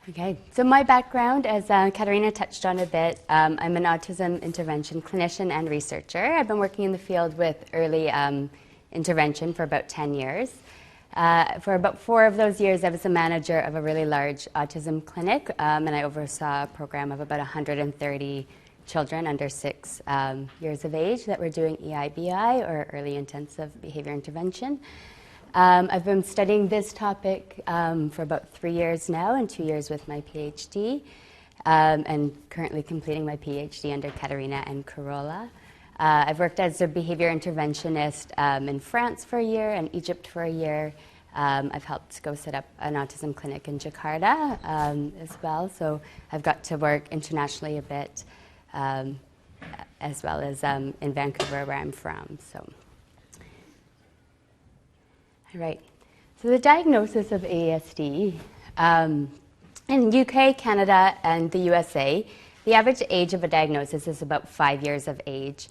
Okay, so my background, as Katarina touched on a bit, I'm an autism intervention clinician and researcher. I've been working in the field with early intervention for about 10 years. For about 4 of those years, I was a manager of a really large autism clinic, and I oversaw a program of about 130 children under 6 years of age that were doing EIBI, or early intensive behavior intervention. I've been studying this topic for about 3 years now, and 2 years with my PhD, and currently completing my PhD under Katarina and Carola. I've worked as a behavior interventionist in France for a year and Egypt for a year. I've helped go set up an autism clinic in Jakarta as well, so I've got to work internationally a bit, as well as in Vancouver, where I'm from. Right. So the diagnosis of ASD, in UK, Canada, and the USA, the average age of a diagnosis is about 5 years of age.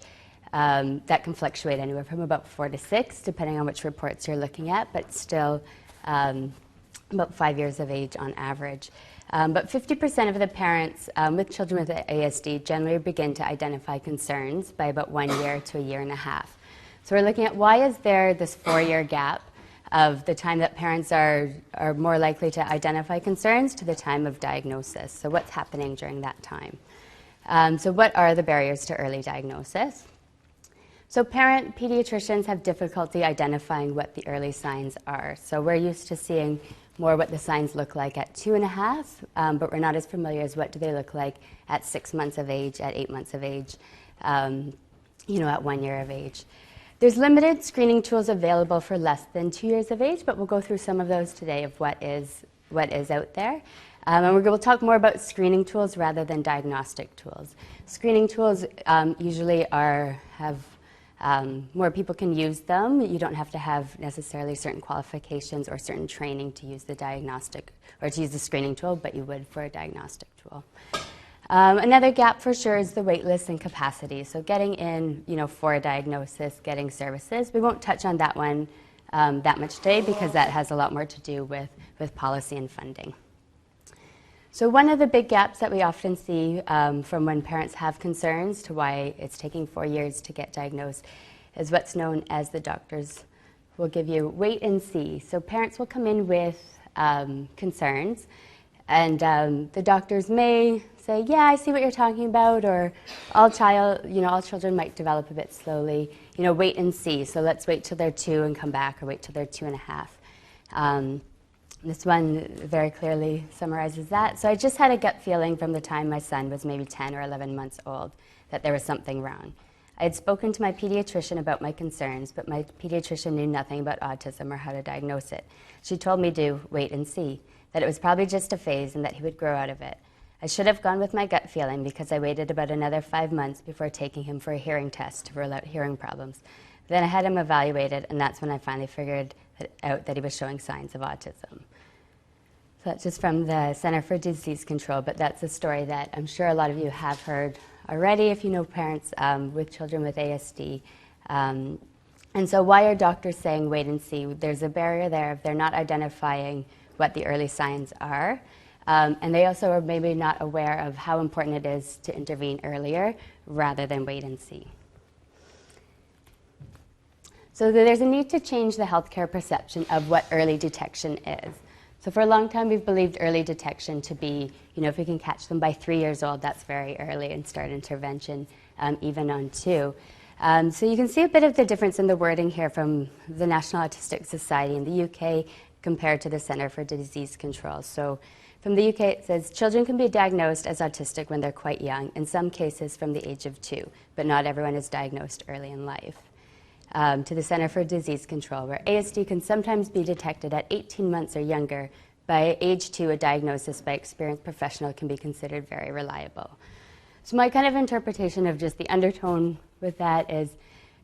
That can fluctuate anywhere from about 4 to 6, depending on which reports you're looking at, but still about 5 years of age on average. But 50% of the parents with children with ASD generally begin to identify concerns by about 1 year to a year and a half. So we're looking at why is there this 4-year gap of the time that parents are more likely to identify concerns to the time of diagnosis. So what's happening during that time? So what are the barriers to early diagnosis? So parent pediatricians have difficulty identifying what the early signs are. So we're used to seeing more what the signs look like at 2.5, but we're not as familiar as what do they look like at 6 months of age, at 8 months of age, at 1 year of age. There's limited screening tools available for less than 2 years of age, but we'll go through some of those today of what is out there. And we'll talk more about screening tools rather than diagnostic tools. Screening tools usually have more people can use them. You don't have to have necessarily certain qualifications or certain training to use the diagnostic or to use the screening tool, but you would for a diagnostic tool. Another gap for sure is the wait list and capacity. So getting in, for a diagnosis, getting services. We won't touch on that one that much today because that has a lot more to do with policy and funding. So one of the big gaps that we often see from when parents have concerns to why it's taking 4 years to get diagnosed is what's known as the doctors will give you wait and see. So parents will come in with concerns, and the doctors may say, yeah, I see what you're talking about, or all children might develop a bit slowly. Wait and see. So let's wait till they're 2 and come back, or wait till they're 2.5. This one very clearly summarizes that. So I just had a gut feeling from the time my son was maybe 10 or 11 months old that there was something wrong. I had spoken to my pediatrician about my concerns, but my pediatrician knew nothing about autism or how to diagnose it. She told me to wait and see, that it was probably just a phase and that he would grow out of it. I should have gone with my gut feeling because I waited about another 5 months before taking him for a hearing test to rule out hearing problems. Then I had him evaluated, and that's when I finally figured out that he was showing signs of autism. So that's just from the Center for Disease Control, but that's a story that I'm sure a lot of you have heard already if you know parents with children with ASD. And so why are doctors saying wait and see? There's a barrier there if they're not identifying what the early signs are. And they also are maybe not aware of how important it is to intervene earlier rather than wait and see. So there's a need to change the healthcare perception of what early detection is. So for a long time, we've believed early detection to be, if we can catch them by 3 years old, that's very early, and start intervention even on 2. So you can see a bit of the difference in the wording here from the National Autistic Society in the UK compared to the Center for Disease Control. So from the UK, it says children can be diagnosed as autistic when they're quite young, in some cases from the age of 2, but not everyone is diagnosed early in life. To the Center for Disease Control, where ASD can sometimes be detected at 18 months or younger. By age 2, a diagnosis by experienced professional can be considered very reliable. So my kind of interpretation of just the undertone with that is,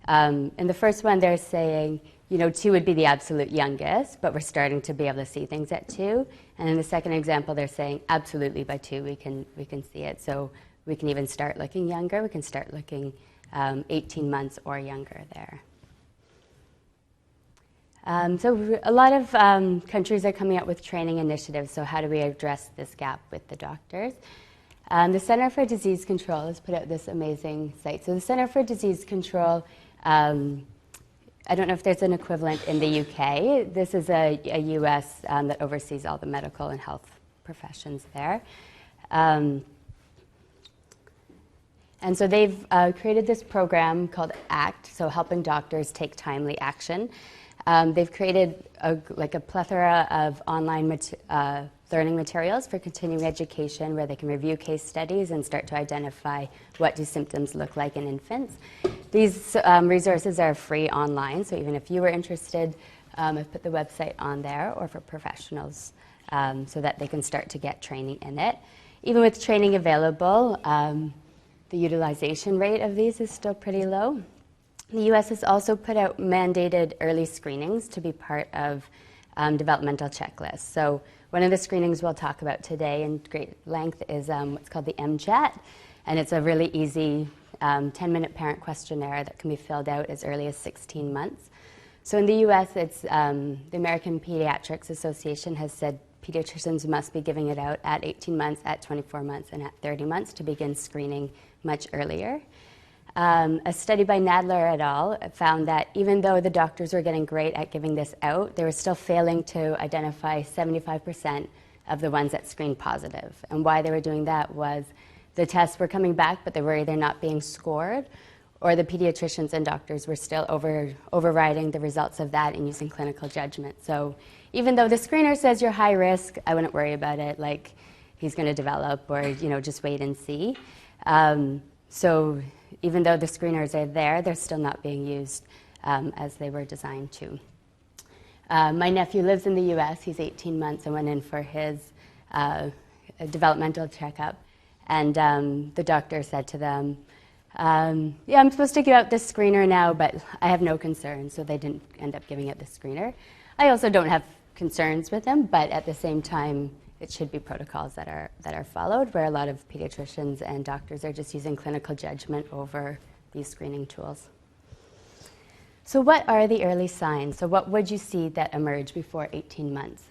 in the first one they're saying, 2 would be the absolute youngest, but we're starting to be able to see things at 2. And in the second example, they're saying absolutely by 2 we can see it. So we can even start looking younger. We can start looking 18 months or younger there. So a lot of countries are coming out with training initiatives, so how do we address this gap with the doctors? The Center for Disease Control has put out this amazing site. So the Center for Disease Control, I don't know if there's an equivalent in the UK. This is a US that oversees all the medical and health professions there. And so they've created this program called ACT, so helping doctors take timely action. They've created a plethora of online learning materials for continuing education where they can review case studies and start to identify what do symptoms look like in infants. These resources are free online, so even if you were interested, I've put the website on there, or for professionals, so that they can start to get training in it. Even with training available, the utilization rate of these is still pretty low. The US has also put out mandated early screenings to be part of developmental checklists. So one of the screenings we'll talk about today in great length is what's called the MCHAT, and it's a really easy 10-minute parent questionnaire that can be filled out as early as 16 months. So in the US, it's the American Pediatrics Association has said pediatricians must be giving it out at 18 months, at 24 months, and at 30 months to begin screening much earlier. A study by Nadler et al. Found that even though the doctors were getting great at giving this out, they were still failing to identify 75% of the ones that screened positive. And why they were doing that was the tests were coming back, but they were either not being scored, or the pediatricians and doctors were still overriding the results of that and using clinical judgment. So even though the screener says you're high risk, I wouldn't worry about it, like he's going to develop, or just wait and see. So even though the screeners are there, they're still not being used as they were designed to. My nephew lives in the US. He's 18 months and went in for his developmental checkup. And the doctor said to them, yeah, I'm supposed to give out this screener now, but I have no concerns. So they didn't end up giving it the screener. I also don't have concerns with him, but at the same time, it should be protocols that are followed, where a lot of pediatricians and doctors are just using clinical judgment over these screening tools. So what are the early signs? So what would you see that emerge before 18 months?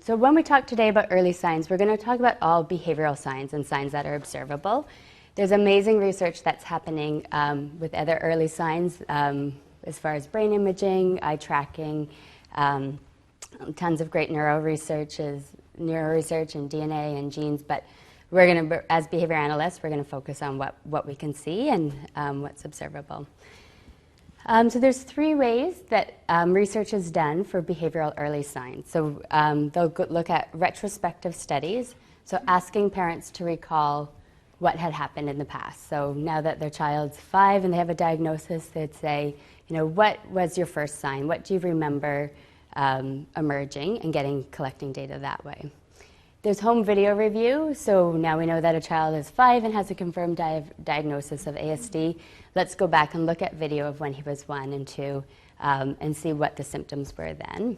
So when we talk today about early signs, we're going to talk about all behavioral signs and signs that are observable. There's amazing research that's happening with other early signs as far as brain imaging, eye tracking, tons of great neuro research and DNA and genes, but we're going to, as behavior analysts, we're going to focus on what we can see and what's observable. So there's 3 ways that research is done for behavioral early signs. So they'll look at retrospective studies, so asking parents to recall what had happened in the past. So now that their child's 5 and they have a diagnosis, they'd say, what was your first sign? What do you remember emerging, and collecting data that way. There's home video review, so now we know that a child is 5 and has a confirmed diagnosis of ASD. Let's go back and look at video of when he was 1 and 2 and see what the symptoms were then.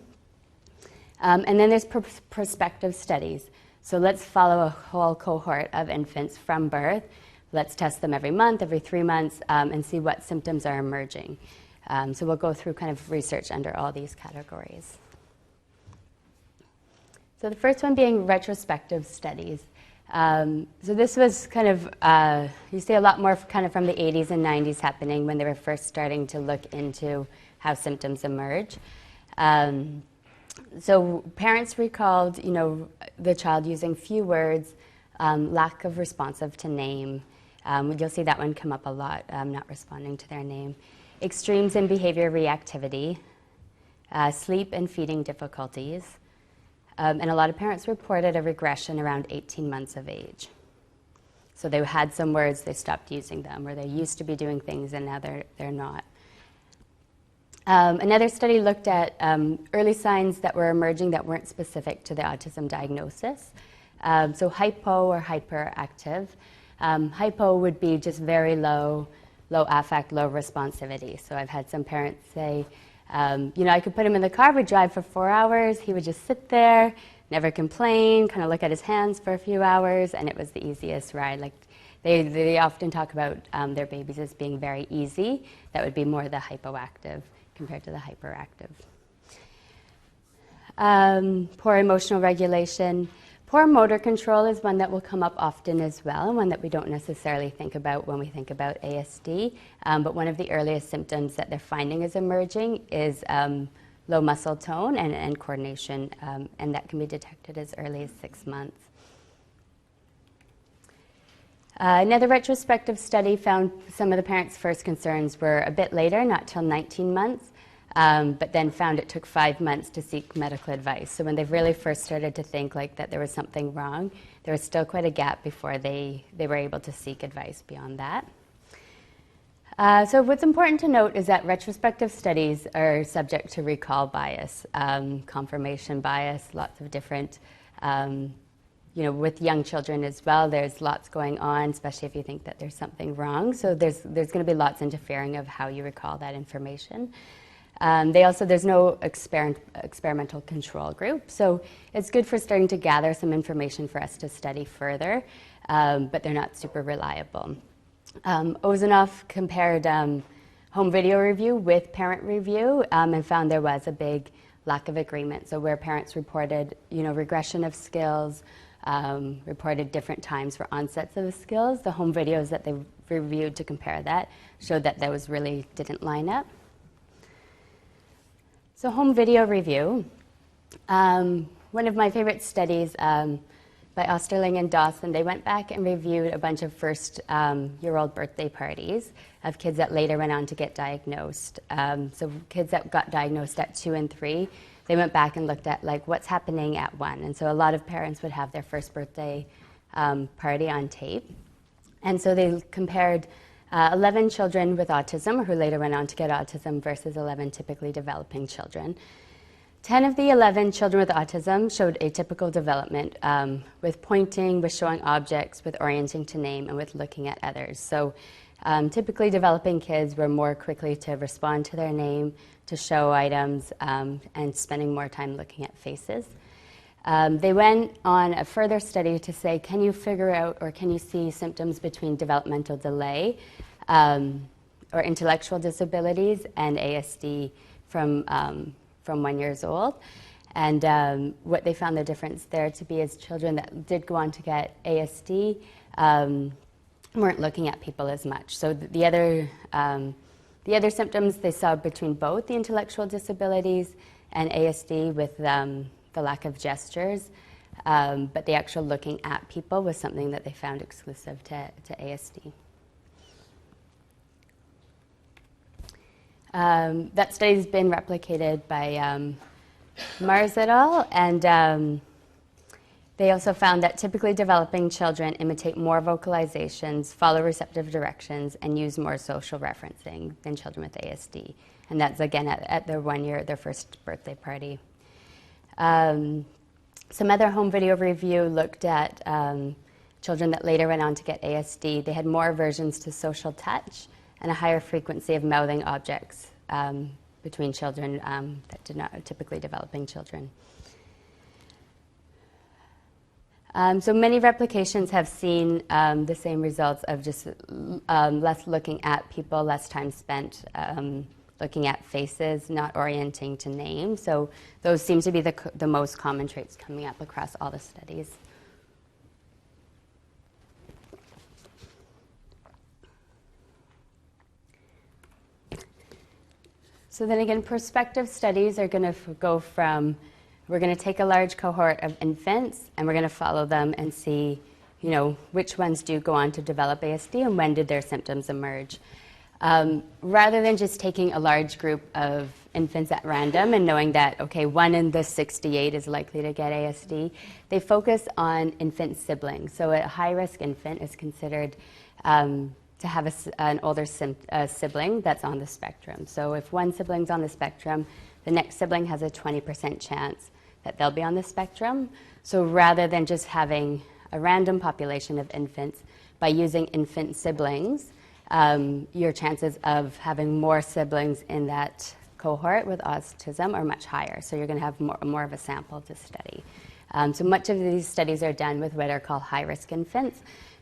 And then there's prospective studies. So let's follow a whole cohort of infants from birth. Let's test them every month, every 3 months, and see what symptoms are emerging. So we'll go through kind of research under all these categories. So the first one being retrospective studies. So this was kind of, you see a lot more kind of from the 80s and 90s happening when they were first starting to look into how symptoms emerge. So parents recalled, the child using few words, lack of responsive to name. You'll see that one come up a lot, not responding to their name. Extremes in behavior reactivity, sleep and feeding difficulties, and a lot of parents reported a regression around 18 months of age. So they had some words, they stopped using them, or they used to be doing things and now they're not. Another study looked at early signs that were emerging that weren't specific to the autism diagnosis. So hypo or hyperactive. Hypo would be just very low affect, low responsivity. So I've had some parents say, I could put him in the car, we'd drive for 4 hours, he would just sit there, never complain, kind of look at his hands for a few hours, and it was the easiest ride. Like they often talk about their babies as being very easy. That would be more the hypoactive compared to the hyperactive. Poor emotional regulation. Poor motor control is one that will come up often as well, and one that we don't necessarily think about when we think about ASD. But one of the earliest symptoms that they're finding is emerging is low muscle tone and coordination, and that can be detected as early as 6 months. Another retrospective study found some of the parents' first concerns were a bit later, not till 19 months. But then found it took 5 months to seek medical advice. So when they really first started to think like that there was something wrong, there was still quite a gap before they were able to seek advice beyond that. So what's important to note is that retrospective studies are subject to recall bias, confirmation bias, lots of different, with young children as well, there's lots going on, especially if you think that there's something wrong. So there's going to be lots interfering of how you recall that information. There's no experimental control group, so it's good for starting to gather some information for us to study further, but they're not super reliable. Ozanoff compared home video review with parent review and found there was a big lack of agreement. So where parents reported, regression of skills, reported different times for onsets of the skills, the home videos that they reviewed to compare that showed that those really didn't line up. So home video review, one of my favorite studies by Osterling and Dawson, they went back and reviewed a bunch of first-year-old birthday parties of kids that later went on to get diagnosed. So kids that got diagnosed at 2 and 3, they went back and looked at like what's happening at 1. And so a lot of parents would have their first birthday party on tape. And so they compared 11 children with autism, who later went on to get autism, versus 11 typically developing children. 10 of the 11 children with autism showed atypical development with pointing, with showing objects, with orienting to name, and with looking at others. So typically developing kids were more quickly to respond to their name, to show items, and spending more time looking at faces. They went on a further study to say, can you figure out or can you see symptoms between developmental delay or intellectual disabilities and ASD from 1 year old? And what they found the difference there to be is children that did go on to get ASD weren't looking at people as much. So the other symptoms they saw between both the intellectual disabilities and ASD with the lack of gestures, but the actual looking at people was something that they found exclusive to ASD. That study has been replicated by Mars et al., and they also found that typically developing children imitate more vocalizations, follow receptive directions, and use more social referencing than children with ASD. And that's, again, at their 1 year, their first birthday party. Some other home video review looked at children that later went on to get ASD. They had more aversions to social touch and a higher frequency of mouthing objects between children that did not typically developing children. So many replications have seen the same results of just less looking at people, less time spent looking at faces, not orienting to names. So those seem to be the most common traits coming up across all the studies. So then again, prospective studies are going to go from, we're going to take a large cohort of infants and we're going to follow them and see, which ones do go on to develop ASD and when did their symptoms emerge. Rather than just taking a large group of infants at random and knowing that, okay, 1 in the 68 is likely to get ASD, they focus on infant siblings. So a high-risk infant is considered to have an older sibling that's on the spectrum. So if one sibling's on the spectrum, the next sibling has a 20% chance that they'll be on the spectrum. So rather than just having a random population of infants, by using infant siblings, your chances of having more siblings in that cohort with autism are much higher. So you're going to have more of a sample to study. So much of these studies are done with what are called high-risk infants,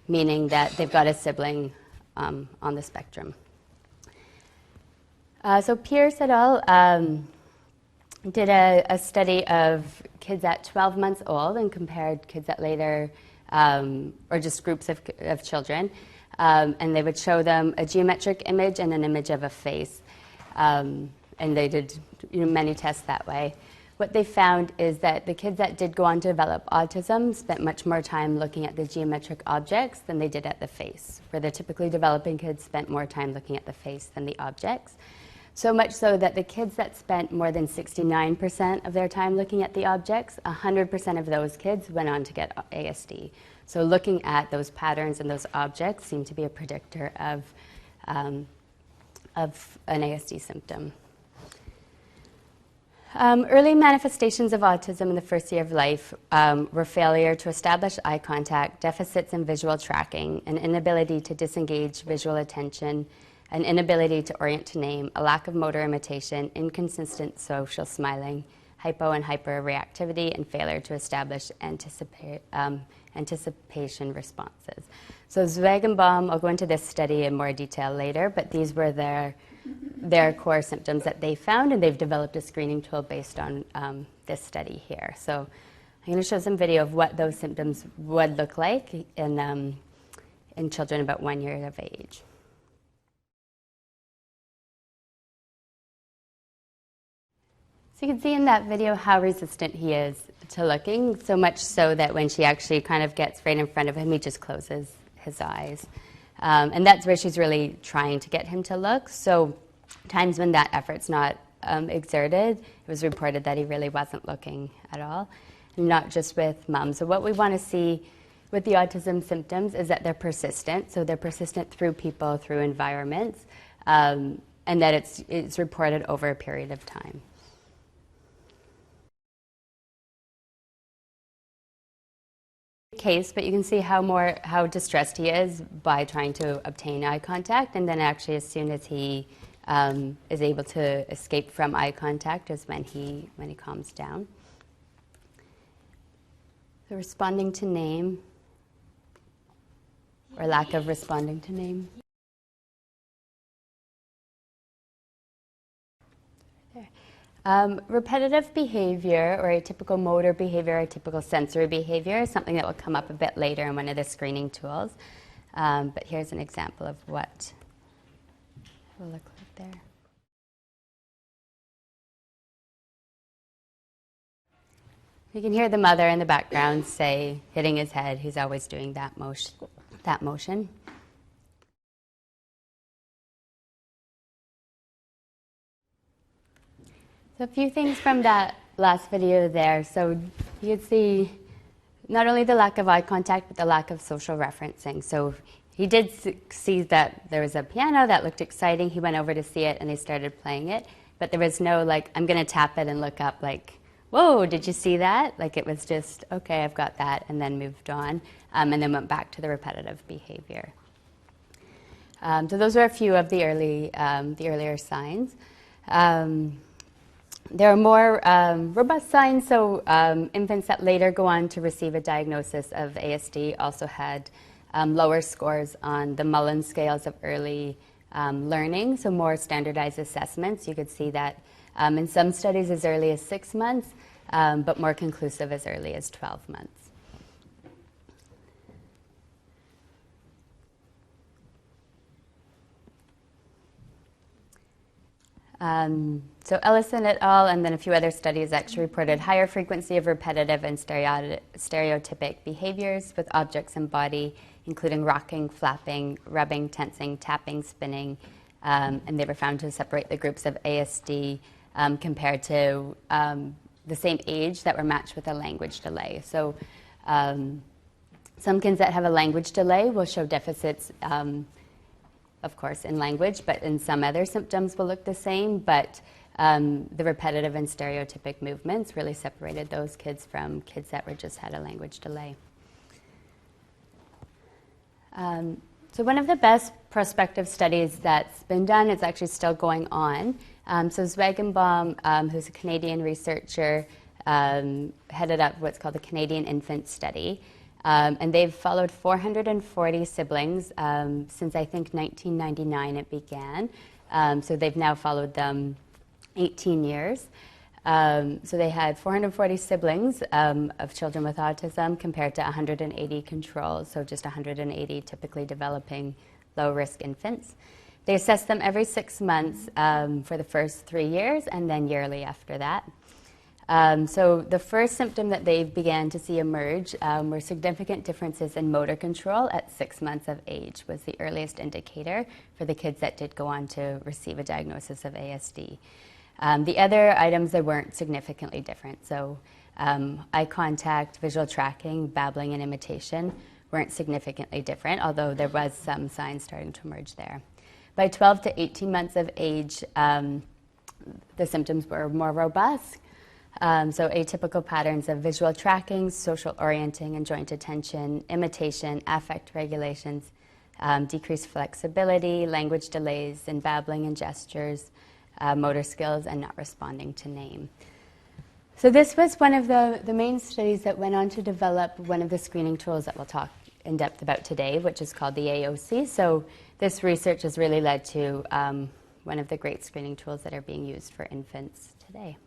meaning that they've got a sibling on the spectrum. So Pierce et al. did a study of kids at 12 months old and compared kids at later, or just groups of children. And they would show them a geometric image and an image of a face. And they did many tests that way. What they found is that the kids that did go on to develop autism spent much more time looking at the geometric objects than they did at the face, where the typically developing kids spent more time looking at the face than the objects. So much so that the kids that spent more than 69% of their time looking at the objects, 100% of those kids went on to get ASD. So looking at those patterns and those objects seemed to be a predictor of an ASD symptom. Early manifestations of autism in the first year of life were failure to establish eye contact, deficits in visual tracking, an inability to disengage visual attention, an inability to orient to name, a lack of motor imitation, inconsistent social smiling, hypo and hyperreactivity, and failure to establish anticipation responses. So Zwijgenbaum, I'll go into this study in more detail later, but these were their core symptoms that they found, and they've developed a screening tool based on this study here. So I'm going to show some video of what those symptoms would look like in children about 1 year of age. So you can see in that video how resistant he is to looking, so much so that when she actually kind of gets right in front of him, he just closes his eyes. And that's where she's really trying to get him to look. So times when that effort's not exerted, it was reported that he really wasn't looking at all, and not just with mom. So what we want to see with the autism symptoms is that they're persistent. So they're persistent through people, through environments, and that it's reported over a period of time. Case, but you can see how distressed he is by trying to obtain eye contact, and then actually as soon as he is able to escape from eye contact is when he calms down. So responding to name, or lack of responding to name. Repetitive behavior, or atypical motor behavior, atypical sensory behavior, is something that will come up a bit later in one of the screening tools. But here's an example of what it will look like there. You can hear the mother in the background say, hitting his head, he's always doing that motion. So a few things from that last video there. So you can see not only the lack of eye contact, but the lack of social referencing. So he did see that there was a piano that looked exciting. He went over to see it and they started playing it. But there was no like, I'm going to tap it and look up like, whoa, did you see that? Like it was just, okay, I've got that, and then moved on, and then went back to the repetitive behavior. So those are a few of the earlier signs. There are more robust signs, so infants that later go on to receive a diagnosis of ASD also had lower scores on the Mullen scales of early learning, so more standardized assessments. You could see that in some studies as early as 6 months, but more conclusive as early as 12 months. So Ellison et al. And then a few other studies actually reported higher frequency of repetitive and stereotypic behaviors with objects and body, including rocking, flapping, rubbing, tensing, tapping, spinning, and they were found to separate the groups of ASD compared to the same age that were matched with a language delay. So some kids that have a language delay will show deficits of course, in language, but in some other symptoms will look the same, but the repetitive and stereotypic movements really separated those kids from kids that just had a language delay. So one of the best prospective studies that's been done, it's actually still going on. So Zwijgenbaum, who's a Canadian researcher, headed up what's called the Canadian Infant Study. And they've followed 440 siblings since I think 1999 it began. So they've now followed them 18 years. So they had 440 siblings of children with autism compared to 180 controls, so just 180 typically developing low-risk infants. They assessed them every 6 months for the first 3 years and then yearly after that. So the first symptom that they began to see emerge were significant differences in motor control at 6 months of age, was the earliest indicator for the kids that did go on to receive a diagnosis of ASD. The other items, they weren't significantly different. So eye contact, visual tracking, babbling, and imitation weren't significantly different, although there was some signs starting to emerge there. By 12 to 18 months of age, the symptoms were more robust. So atypical patterns of visual tracking, social orienting and joint attention, imitation, affect regulations, decreased flexibility, language delays in babbling and gestures, motor skills, and not responding to name. So this was one of the main studies that went on to develop one of the screening tools that we'll talk in depth about today, which is called the AOC. So this research has really led to one of the great screening tools that are being used for infants today.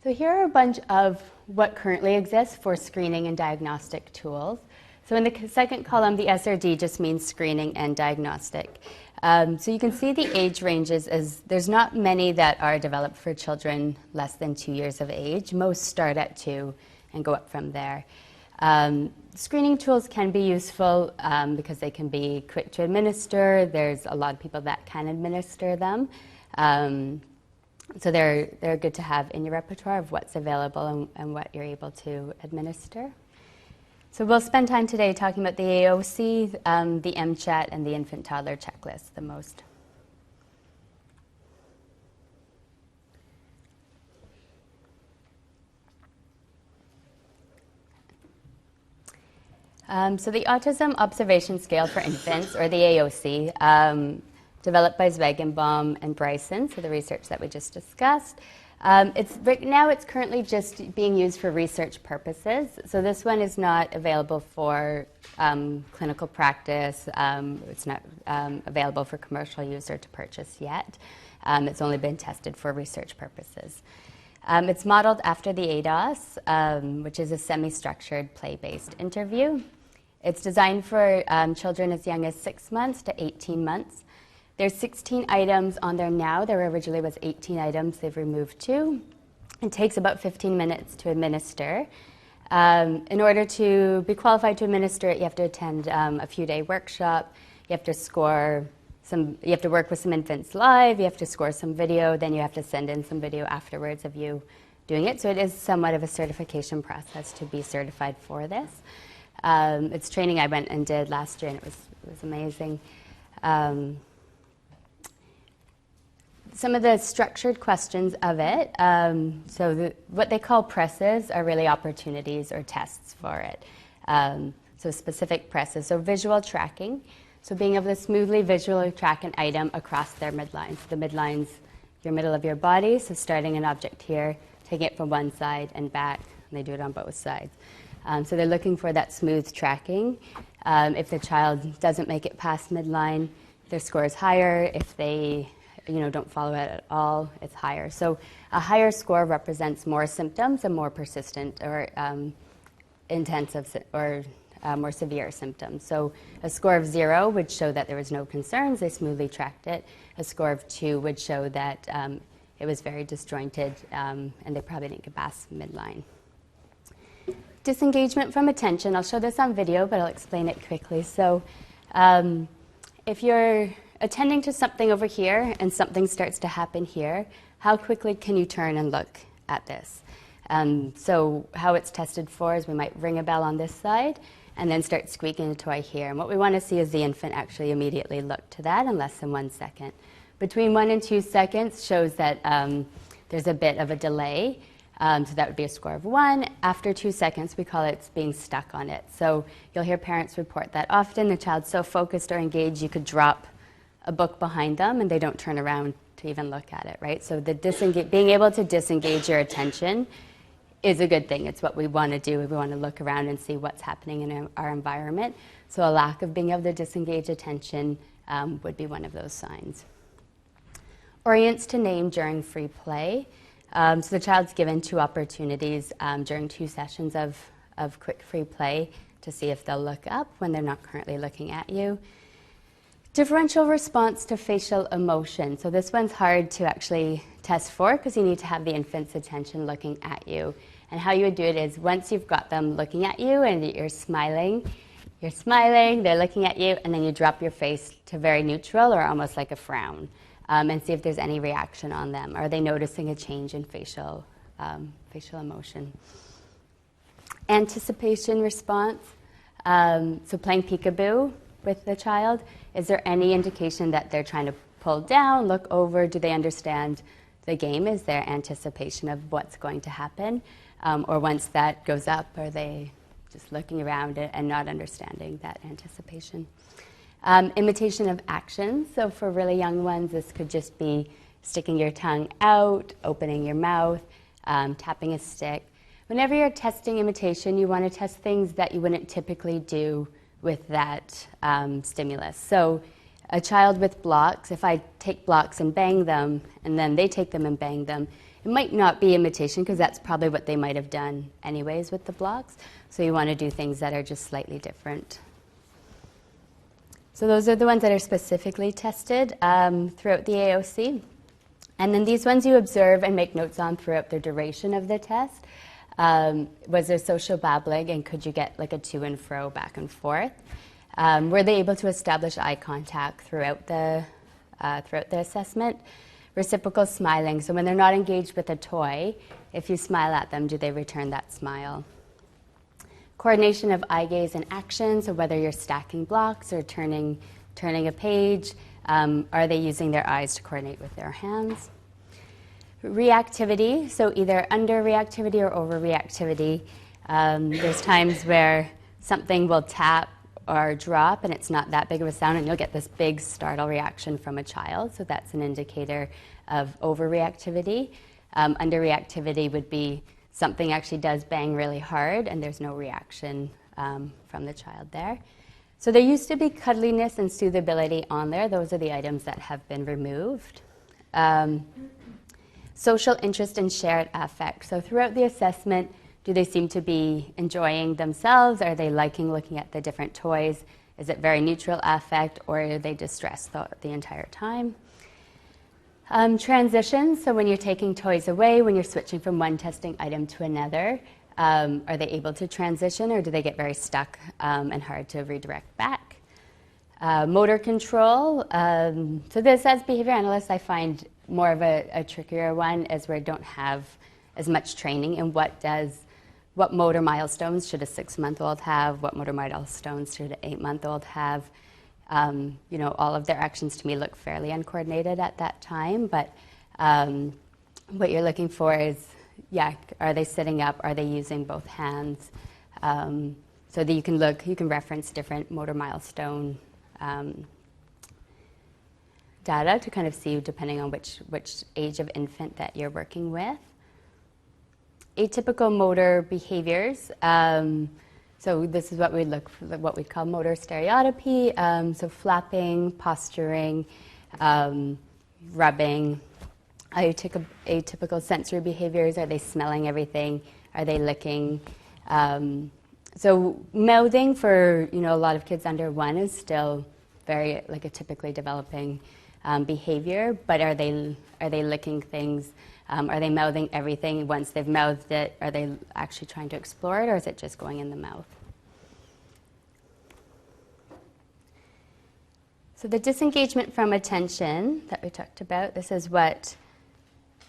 So here are a bunch of what currently exists for screening and diagnostic tools. So in the second column, the SRD just means screening and diagnostic. So you can see the age ranges as there's not many that are developed for children less than 2 years of age. Most start at 2 and go up from there. Screening tools can be useful because they can be quick to administer. There's a lot of people that can administer them. So they're good to have in your repertoire of what's available and what you're able to administer. So we'll spend time today talking about the AOC, the MCHAT, and the infant toddler checklist the most. So the Autism Observation Scale for Infants, or the AOC, developed by Zwigenbaum and Bryson, so the research that we just discussed. Right now it's currently just being used for research purposes. So this one is not available for clinical practice. It's not available for commercial use or to purchase yet. It's only been tested for research purposes. It's modeled after the ADOS, which is a semi-structured play-based interview. It's designed for children as young as 6 months to 18 months. There's 16 items on there now. There originally was 18 items. They've removed 2. It takes about 15 minutes to administer. In order to be qualified to administer it, you have to attend a few-day workshop. You have to you have to work with some infants live. You have to score some video. Then you have to send in some video afterwards of you doing it. So it is somewhat of a certification process to be certified for this. It's training I went and did last year, and it was amazing. Some of the structured questions of it, what they call presses are really opportunities or tests for it. So specific presses, so visual tracking, so being able to smoothly visually track an item across their midline. So the midline's your middle of your body, so starting an object here, taking it from one side and back, and they do it on both sides. So they're looking for that smooth tracking. If the child doesn't make it past midline, their score is higher. If they don't follow it at all, it's higher. So a higher score represents more symptoms and more persistent or intensive or more severe symptoms. So a score of 0 would show that there was no concerns, they smoothly tracked it. A score of 2 would show that it was very disjointed and they probably didn't get past midline. Disengagement from attention, I'll show this on video, but I'll explain it quickly. So if you're attending to something over here and something starts to happen here, how quickly can you turn and look at this? So how it's tested for is we might ring a bell on this side and then start squeaking a toy here. And what we want to see is the infant actually immediately look to that in less than 1 second. Between 1 and 2 seconds shows that there's a bit of a delay. So that would be a score of 1. After 2 seconds, we call it being stuck on it. So you'll hear parents report that often the child's so focused or engaged you could drop a book behind them and they don't turn around to even look at it, right? So being able to disengage your attention is a good thing. It's what we want to do. We want to look around and see what's happening in our environment. So a lack of being able to disengage attention would be one of those signs. Orients to name during free play. So the child's given 2 opportunities during 2 sessions of quick free play to see if they'll look up when they're not currently looking at you. Differential response to facial emotion. So this one's hard to actually test for because you need to have the infant's attention looking at you. And how you would do it is once you've got them looking at you and you're smiling, they're looking at you, and then you drop your face to very neutral or almost like a frown and see if there's any reaction on them. Are they noticing a change in facial emotion? Anticipation response. So playing peekaboo with the child. Is there any indication that they're trying to pull down, look over? Do they understand the game? Is there anticipation of what's going to happen? Or once that goes up, are they just looking around and not understanding that anticipation? Imitation of actions. So for really young ones, this could just be sticking your tongue out, opening your mouth, tapping a stick. Whenever you're testing imitation, you want to test things that you wouldn't typically do with that stimulus. So a child with blocks, if I take blocks and bang them, and then they take them and bang them, it might not be imitation because that's probably what they might have done anyways with the blocks. So you want to do things that are just slightly different. So those are the ones that are specifically tested throughout the AOC. And then these ones you observe and make notes on throughout the duration of the test. Was there social babbling, and could you get like a to and fro, back and forth? Were they able to establish eye contact throughout the assessment? Reciprocal smiling, so when they're not engaged with a toy, if you smile at them, do they return that smile? Coordination of eye gaze and action, so whether you're stacking blocks or turning a page, are they using their eyes to coordinate with their hands? Reactivity, so either under-reactivity or over-reactivity. There's times where something will tap or drop and it's not that big of a sound and you'll get this big startle reaction from a child, so that's an indicator of over-reactivity. Under-reactivity would be something actually does bang really hard and there's no reaction from the child there. So there used to be cuddliness and soothability on there. Those are the items that have been removed. Social interest and shared affect. So throughout the assessment, do they seem to be enjoying themselves? Are they liking looking at the different toys? Is it very neutral affect, or are they distressed the entire time? Transitions, so when you're taking toys away, when you're switching from one testing item to another, are they able to transition, or do they get very stuck and hard to redirect back? Motor control, so this as behavior analyst I find more of a trickier one, as where I don't have as much training in what motor milestones should a 6-month-old have, what motor milestones should an 8-month-old have. You know, all of their actions to me look fairly uncoordinated at that time, but what you're looking for is, yeah, are they sitting up, are they using both hands? So that you can reference different motor milestone data to kind of see, depending on which age of infant that you're working with. Atypical motor behaviors. So this is what we call motor stereotypy. So flapping, posturing, rubbing. Atypical sensory behaviors. Are they smelling everything? Are they licking? So mouthing for a lot of kids under 1 is still very like a typically developing behavior. But are they licking things? Are they mouthing everything? Once they've mouthed it, are they actually trying to explore it, or is it just going in the mouth? So the disengagement from attention that we talked about, this is what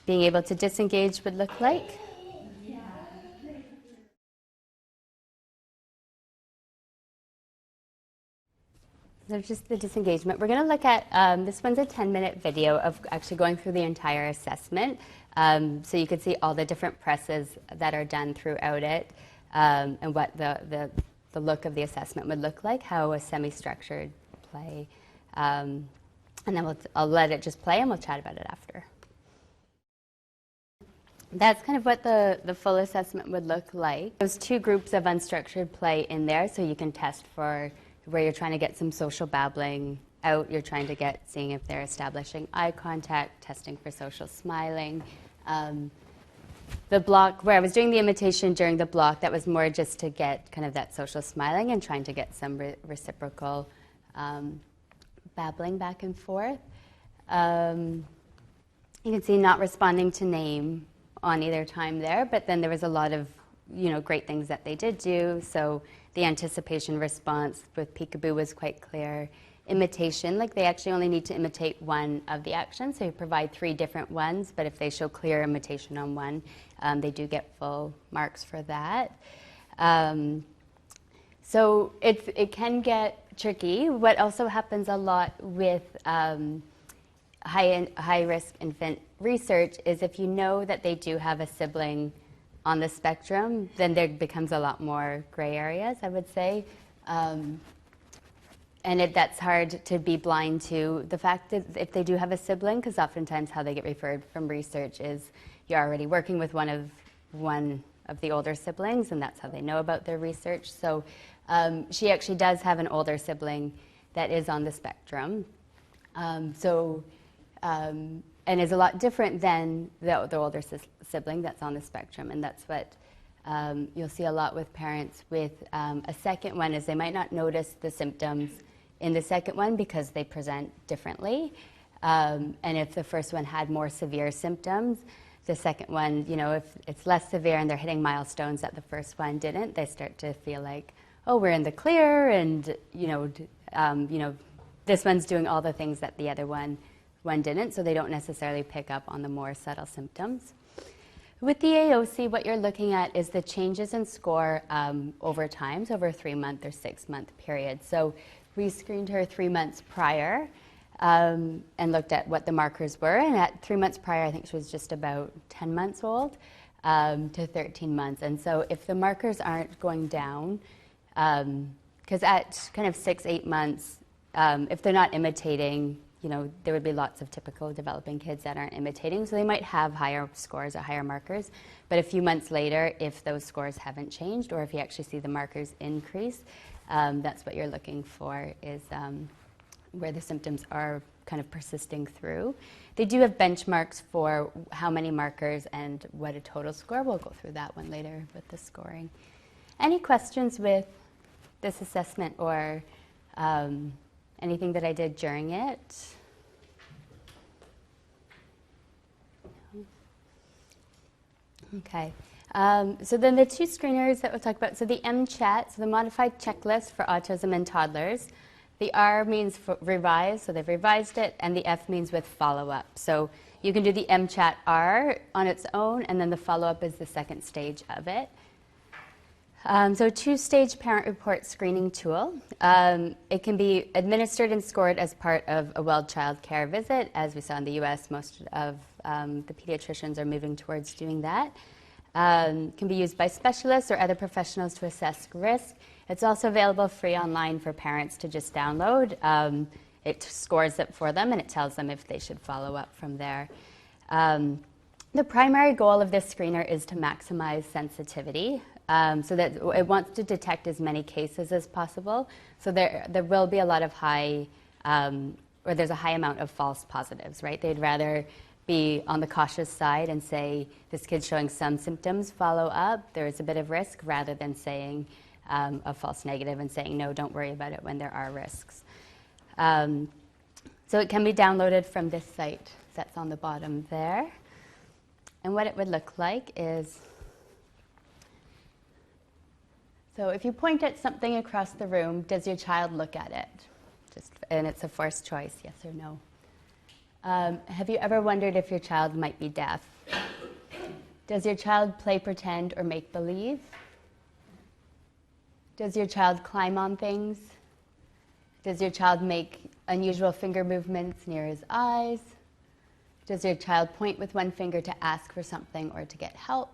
being able to disengage would look like. So just the disengagement. We're going to look at, this one's a 10-minute video of actually going through the entire assessment. So you can see all the different presses that are done throughout it and what the look of the assessment would look like, how a semi-structured play. And then I'll let it just play and we'll chat about it after. That's kind of what the full assessment would look like. There's 2 groups of unstructured play in there, so you can test for where you're trying to get some social babbling out, you're trying to seeing if they're establishing eye contact, testing for social smiling. The block, where I was doing the imitation during the block, that was more just to get kind of that social smiling and trying to get some reciprocal babbling back and forth. You can see not responding to name on either time there, but then there was a lot of great things that they did do. So the anticipation response with peekaboo was quite clear. Imitation, like they actually only need to imitate one of the actions, so you provide 3 different ones, but if they show clear imitation on one, they do get full marks for that. So it can get tricky. What also happens a lot with high-risk infant research is if you know that they do have a sibling on the spectrum, then there becomes a lot more gray areas, I would say. And that's hard to be blind to the fact that if they do have a sibling, because oftentimes how they get referred from research is you're already working with one of the older siblings, and that's how they know about their research. So she actually does have an older sibling that is on the spectrum. And is a lot different than the older sibling that's on the spectrum, and that's what you'll see a lot with parents with a second one, is they might not notice the symptoms in the second one because they present differently. And if the first one had more severe symptoms, the second one, if it's less severe and they're hitting milestones that the first one didn't, they start to feel like, oh, we're in the clear, and this one's doing all the things that the other one didn't, so they don't necessarily pick up on the more subtle symptoms. With the AOC, what you're looking at is the changes in score over time, so over a 3-month or 6-month period. So we screened her 3 months prior and looked at what the markers were, and at 3 months prior, I think she was just about 10 months old to 13 months. And so if the markers aren't going down, because at kind of 6-8 months, if they're not imitating, there would be lots of typical developing kids that aren't imitating, so they might have higher scores or higher markers. But a few months later, if those scores haven't changed, or if you actually see the markers increase, that's what you're looking for, is where the symptoms are kind of persisting through. They do have benchmarks for how many markers and what a total score. We'll go through that one later with the scoring. Any questions with this assessment or anything that I did during it? Okay. So then the 2 screeners that we'll talk about. So the MCHAT, so the Modified Checklist for Autism in Toddlers. The R means for revise, so they've revised it, and the F means with follow-up. So you can do the MCHAT R on its own, and then the follow-up is the second stage of it. So 2-stage parent report screening tool. It can be administered and scored as part of a well-child care visit. As we saw in the US, most of the pediatricians are moving towards doing that. Can be used by specialists or other professionals to assess risk. It's also available free online for parents to just download. It scores it for them, and it tells them if they should follow up from there. The primary goal of this screener is to maximize sensitivity, so that it wants to detect as many cases as possible. So there will be a lot of or there's a high amount of false positives, right? They'd rather be on the cautious side and say, this kid's showing some symptoms, follow up, there's a bit of risk, rather than saying a false negative and saying, no, don't worry about it when there are risks. So it can be downloaded from this site that's on the bottom there. And what it would look like is, so if you point at something across the room, does your child look at it? And it's a forced choice, yes or no. Have you ever wondered if your child might be deaf? Does your child play pretend or make believe? Does your child climb on things? Does your child make unusual finger movements near his eyes? Does your child point with one finger to ask for something or to get help?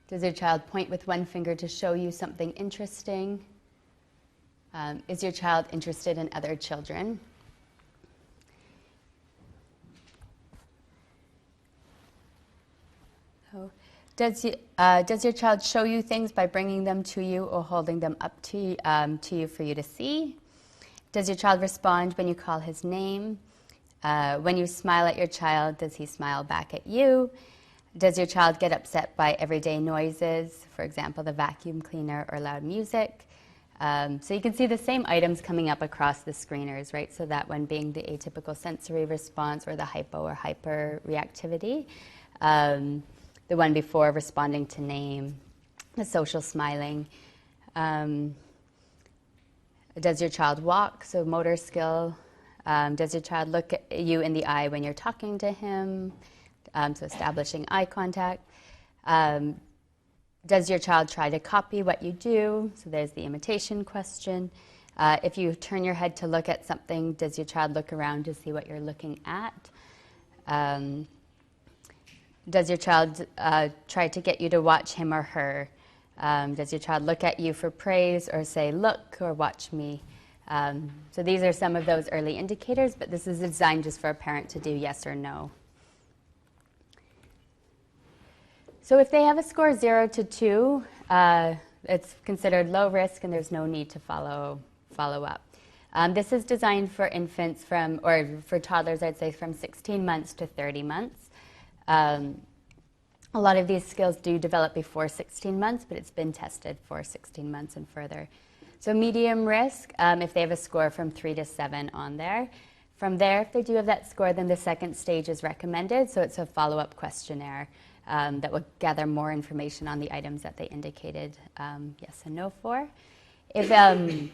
Does your child point with one finger to show you something interesting? Is your child interested in other children? So, does your child show you things by bringing them to you or holding them up to you for you to see? Does your child respond when you call his name? When you smile at your child, does he smile back at you? Does your child get upset by everyday noises, for example, the vacuum cleaner or loud music? So you can see the same items coming up across the screeners, right? So that one being the atypical sensory response or the hypo or hyper reactivity. The one before, responding to name, the social smiling. Does your child walk? So motor skill. Does your child look at you in the eye when you're talking to him? So establishing eye contact. Does your child try to copy what you do? So there's the imitation question. If you turn your head to look at something, does your child look around to see what you're looking at? Does your child try to get you to watch him or her? Does your child look at you for praise or say, look, or watch me? So these are some of those early indicators, but this is designed just for a parent to do yes or no. So if they have a score 0 to 2, it's considered low risk and there's no need to follow up. This is designed for infants or for toddlers, I'd say, from 16 months to 30 months. A lot of these skills do develop before 16 months, but it's been tested for 16 months and further. So medium risk, if they have a score from 3 to 7 on there. From there, if they do have that score, then the second stage is recommended. So it's a follow-up questionnaire that will gather more information on the items that they indicated yes and no for. If they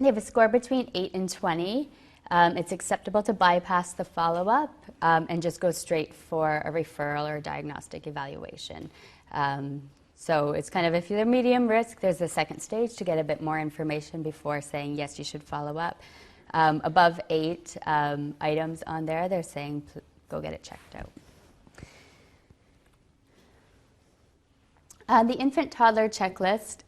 have a score between 8 and 20, it's acceptable to bypass the follow-up and just go straight for a referral or a diagnostic evaluation. So it's kind of, if you're medium risk, there's a second stage to get a bit more information before saying, yes, you should follow up. Above 8 items on there, they're saying, go get it checked out. The infant toddler checklist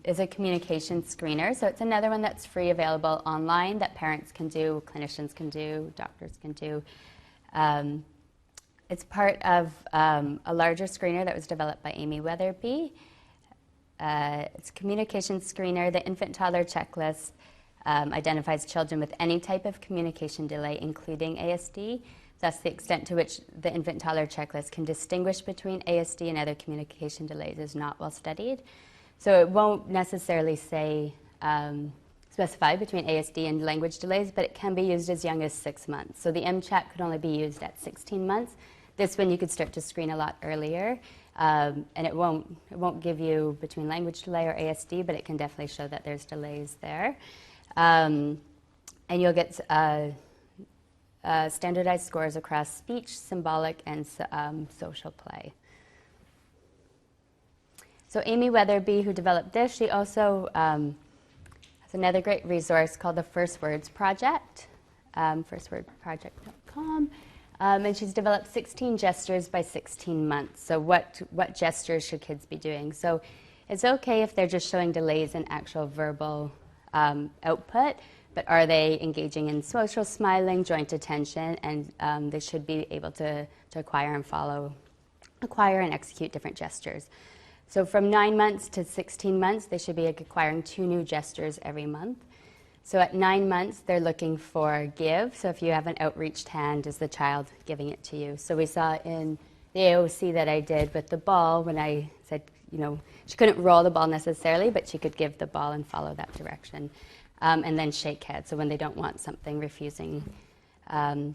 is a communication screener. So it's another one that's free, available online, that parents can do, clinicians can do, doctors can do. It's part of a larger screener that was developed by Amy Weatherby. It's a communication screener. The infant toddler checklist identifies children with any type of communication delay, including ASD. Thus, the extent to which the infant toddler checklist can distinguish between ASD and other communication delays is not well studied. So it won't necessarily say, specify between ASD and language delays, but it can be used as young as 6 months. So the MCHAT could only be used at 16 months. This one you could start to screen a lot earlier, and it won't give you between language delay or ASD, but it can definitely show that there's delays there. And you'll get standardized scores across speech, symbolic, and social play. So Amy Weatherby, who developed this, she also has another great resource called the First Words Project, firstwordproject.com. And she's developed 16 gestures by 16 months. So what gestures should kids be doing? So it's okay if they're just showing delays in actual verbal output, but are they engaging in social smiling, joint attention, and they should be able to acquire and execute different gestures. So from 9 months to 16 months, they should be acquiring 2 new gestures every month. So at 9 months, they're looking for give. So if you have an outreached hand, is the child giving it to you? So we saw in the AOC that I did with the ball, when I said, she couldn't roll the ball necessarily, but she could give the ball and follow that direction. And then shake head, so when they don't want something, refusing. In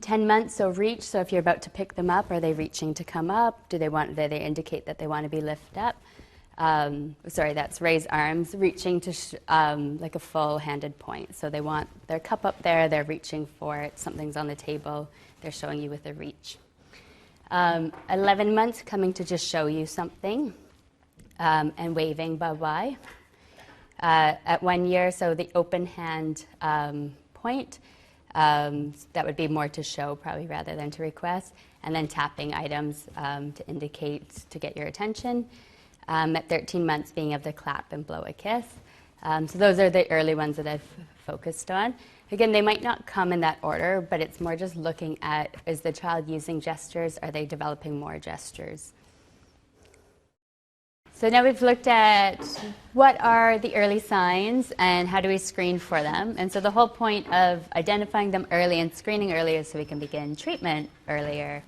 10 months, so reach, so if you're about to pick them up, are they reaching to come up? Do they indicate that they want to be lifted up? That's raise arms, reaching to like a full-handed point. So they want their cup up there, they're reaching for it, something's on the table, they're showing you with a reach. 11 months, coming to just show you something, and waving bye-bye. At 1 year, so the open hand point, that would be more to show probably rather than to request, and then tapping items to indicate, to get your attention. At 13 months, being able to clap and blow a kiss. So those are the early ones that I've focused on. Again, they might not come in that order, but it's more just looking at, is the child using gestures? Are they developing more gestures? So now we've looked at what are the early signs and how do we screen for them. And so the whole point of identifying them early and screening early is so we can begin treatment earlier.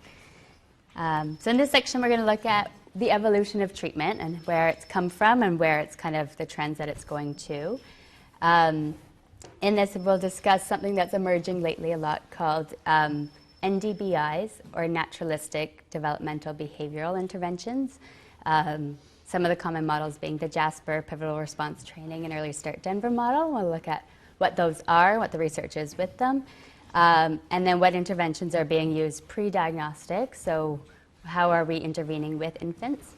So in this section, we're going to look at the evolution of treatment and where it's come from and where it's kind of the trends that it's going to. In this, we'll discuss something that's emerging lately a lot called NDBIs, or Naturalistic Developmental Behavioral Interventions. Some of the common models being the Jasper Pivotal Response Training and Early Start Denver model. We'll look at what those are, what the research is with them, and then what interventions are being used pre-diagnostic. So how are we intervening with infants?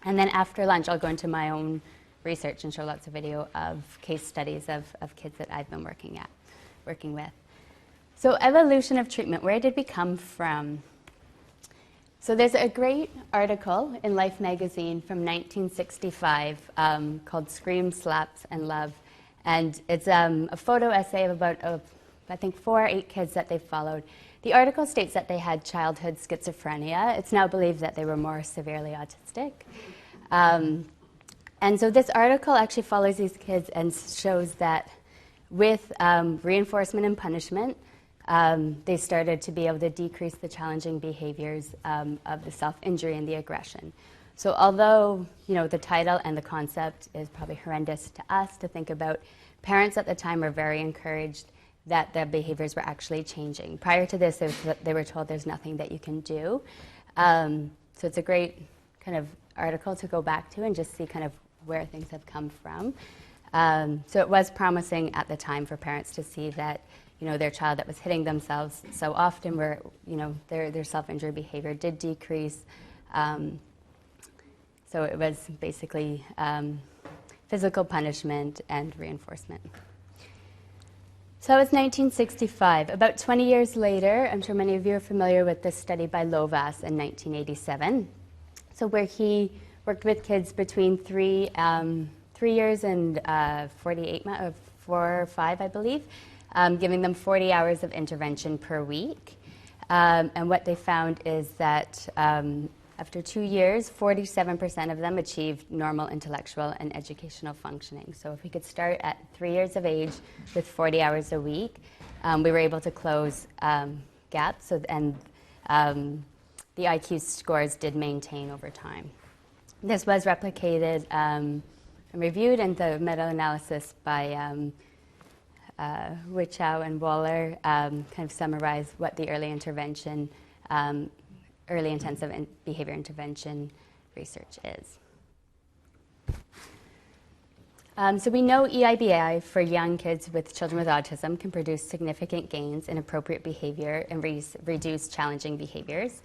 And then after lunch, I'll go into my own research and show lots of video of case studies of kids that I've been working with. So evolution of treatment, where did we come from? So there's a great article in Life magazine from 1965 called Scream, Slaps, and Love. And it's a photo essay of about, I think, 4 or 8 kids that they followed. The article states that they had childhood schizophrenia. It's now believed that they were more severely autistic. And so this article actually follows these kids and shows that with reinforcement and punishment, they started to be able to decrease the challenging behaviors of the self-injury and the aggression. So although, the title and the concept is probably horrendous to us to think about, parents at the time were very encouraged that their behaviors were actually changing. Prior to this, they were told there's nothing that you can do. So it's a great kind of article to go back to and just see kind of where things have come from. So it was promising at the time for parents to see that their child that was hitting themselves so often where, their self-injury behavior did decrease. So it was basically physical punishment and reinforcement. So it's 1965. About 20 years later, I'm sure many of you are familiar with this study by Lovaas in 1987. So where he worked with kids between 3 years and 48 months, 4 or 5, I believe, giving them 40 hours of intervention per week. And what they found is that after 2 years, 47% of them achieved normal intellectual and educational functioning. So if we could start at 3 years of age with 40 hours a week, we were able to close gaps, and the IQ scores did maintain over time. This was replicated and reviewed in the meta-analysis by Wichow and Waller, kind of summarize what the early intervention, early intensive behavior intervention research is. So we know EIBI for young kids with children with autism can produce significant gains in appropriate behavior and reduce challenging behaviors.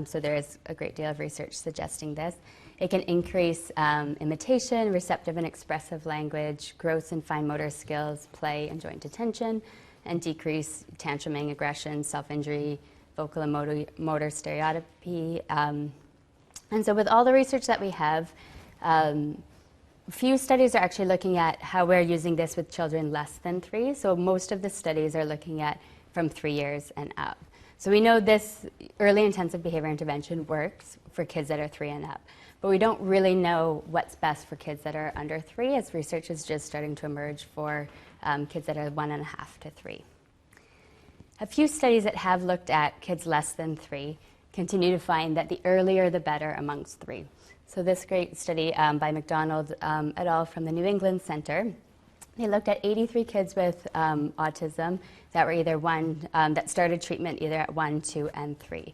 So there is a great deal of research suggesting this. It can increase imitation, receptive and expressive language, gross and fine motor skills, play and joint attention, and decrease tantruming, aggression, self-injury, vocal and motor stereotypy. And so with all the research that we have, few studies are actually looking at how we're using this with children less than 3. So most of the studies are looking at from 3 years and up. So we know this early intensive behavior intervention works for kids that are 3 and up. But we don't really know what's best for kids that are under 3, as research is just starting to emerge for kids that are 1.5 to 3. A few studies that have looked at kids less than 3 continue to find that the earlier the better amongst 3. So this great study by McDonald et al. From the New England Center, they looked at 83 kids with autism that were either that started treatment either at 1, 2, and 3.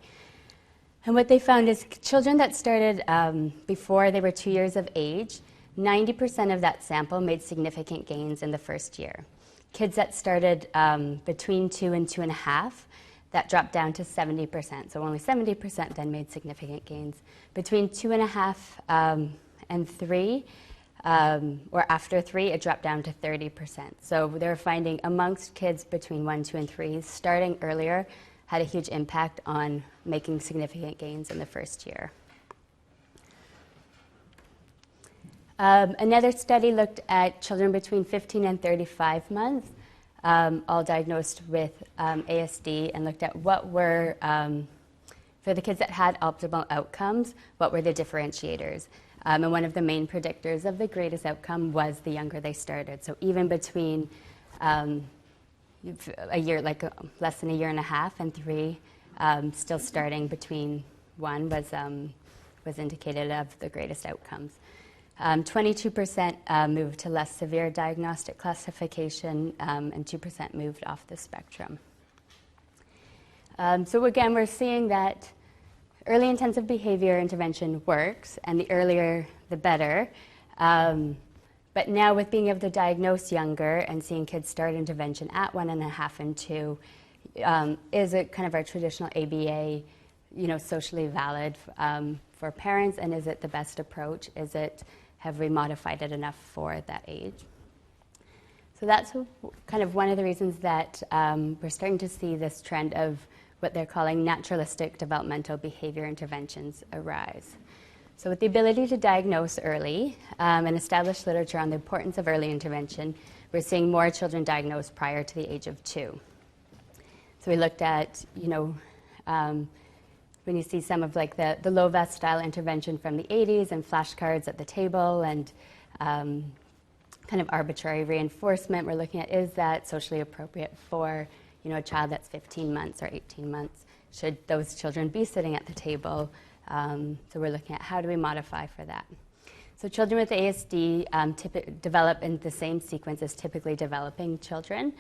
And what they found is children that started before they were 2 years of age, 90% of that sample made significant gains in the first year. Kids that started between 2 and 2.5, that dropped down to 70%. So only 70% then made significant gains. Between 2.5 and 3, or after 3, it dropped down to 30%. So they were finding amongst kids between 1, 2, and 3, starting earlier had a huge impact on making significant gains in the first year. Another study looked at children between 15 and 35 months, all diagnosed with ASD, and looked at what were, for the kids that had optimal outcomes, what were the differentiators. And one of the main predictors of the greatest outcome was the younger they started. So even between a year, like less than a year and a half, and 3, still starting between 1 was indicated of the greatest outcomes. 22% moved to less severe diagnostic classification, and 2% moved off the spectrum. So again, we're seeing that early intensive behavior intervention works, and the earlier the better. But now with being able to diagnose younger and seeing kids start intervention at 1.5 and 2, is it kind of our traditional ABA, socially valid for parents, and is it the best approach? Have we modified it enough for that age? So that's kind of one of the reasons that we're starting to see this trend of what they're calling naturalistic developmental behavior interventions arise. So with the ability to diagnose early and establish literature on the importance of early intervention, we're seeing more children diagnosed prior to the age of 2. So we looked at, when you see some of like the low vest style intervention from the 80s and flashcards at the table and kind of arbitrary reinforcement, we're looking at, is that socially appropriate for a child that's 15 months or 18 months? Should those children be sitting at the table? So we're looking at how do we modify for that. So children with ASD develop in the same sequence as typically developing children.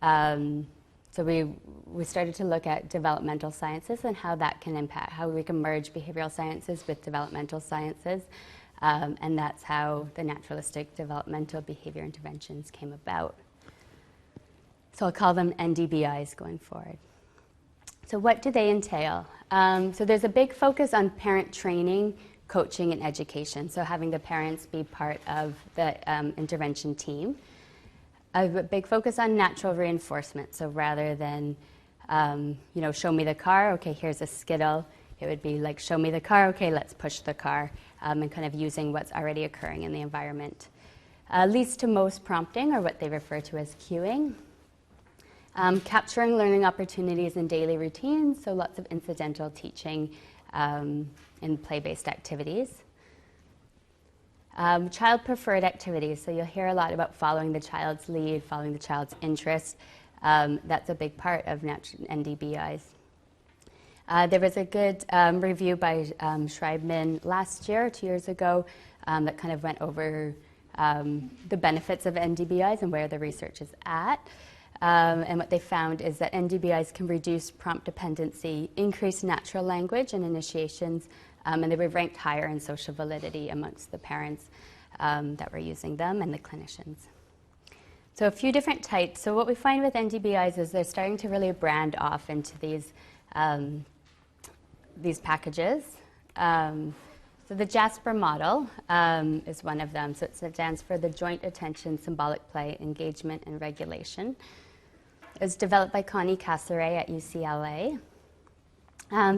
So we started to look at developmental sciences and how that can impact, how we can merge behavioral sciences with developmental sciences. And that's how the naturalistic developmental behavior interventions came about. So I'll call them NDBIs going forward. So what do they entail? So there's a big focus on parent training, coaching, and education. So having the parents be part of the intervention team. A big focus on natural reinforcement. So rather than, show me the car, okay, here's a Skittle. It would be like, show me the car, okay, let's push the car, and kind of using what's already occurring in the environment. Least to most prompting, or what they refer to as cueing. Capturing learning opportunities in daily routines, so lots of incidental teaching in play-based activities. Child-preferred activities, so you'll hear a lot about following the child's lead, following the child's interest. That's a big part of NDBIs. There was a good review by Schreibman last year, 2 years ago, that kind of went over the benefits of NDBIs and where the research is at. And what they found is that NDBIs can reduce prompt dependency, increase natural language and initiations, and they were ranked higher in social validity amongst the parents that were using them and the clinicians. So a few different types. So what we find with NDBIs is they're starting to really brand off into these packages. So the Jasper model is one of them. So it stands for the Joint Attention, Symbolic Play, Engagement, and Regulation. It was developed by Connie Cassaray at UCLA.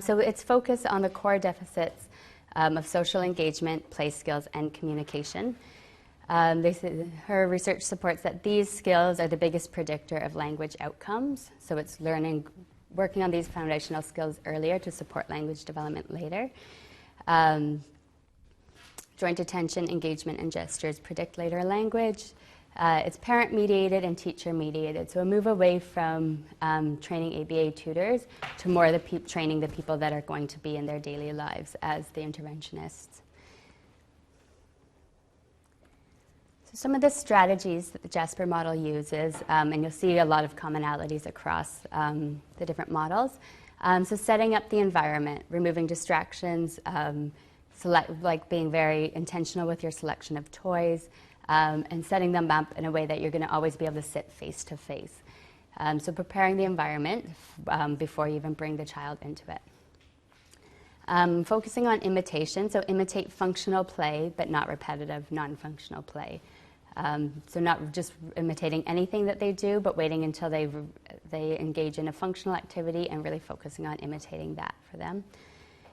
So it's focused on the core deficits of social engagement, play skills, and communication. Her research supports that these skills are the biggest predictor of language outcomes. So it's working on these foundational skills earlier to support language development later. Joint attention, engagement, and gestures predict later language. It's parent-mediated and teacher-mediated, so a move away from training ABA tutors to more training the people that are going to be in their daily lives as the interventionists. So some of the strategies that the Jasper model uses, and you'll see a lot of commonalities across the different models. So setting up the environment, removing distractions, being very intentional with your selection of toys, and setting them up in a way that you're going to always be able to sit face to face. So preparing the environment before you even bring the child into it. Focusing on imitation, so imitate functional play, but not repetitive, non-functional play. So not just imitating anything that they do, but waiting until they engage in a functional activity and really focusing on imitating that for them.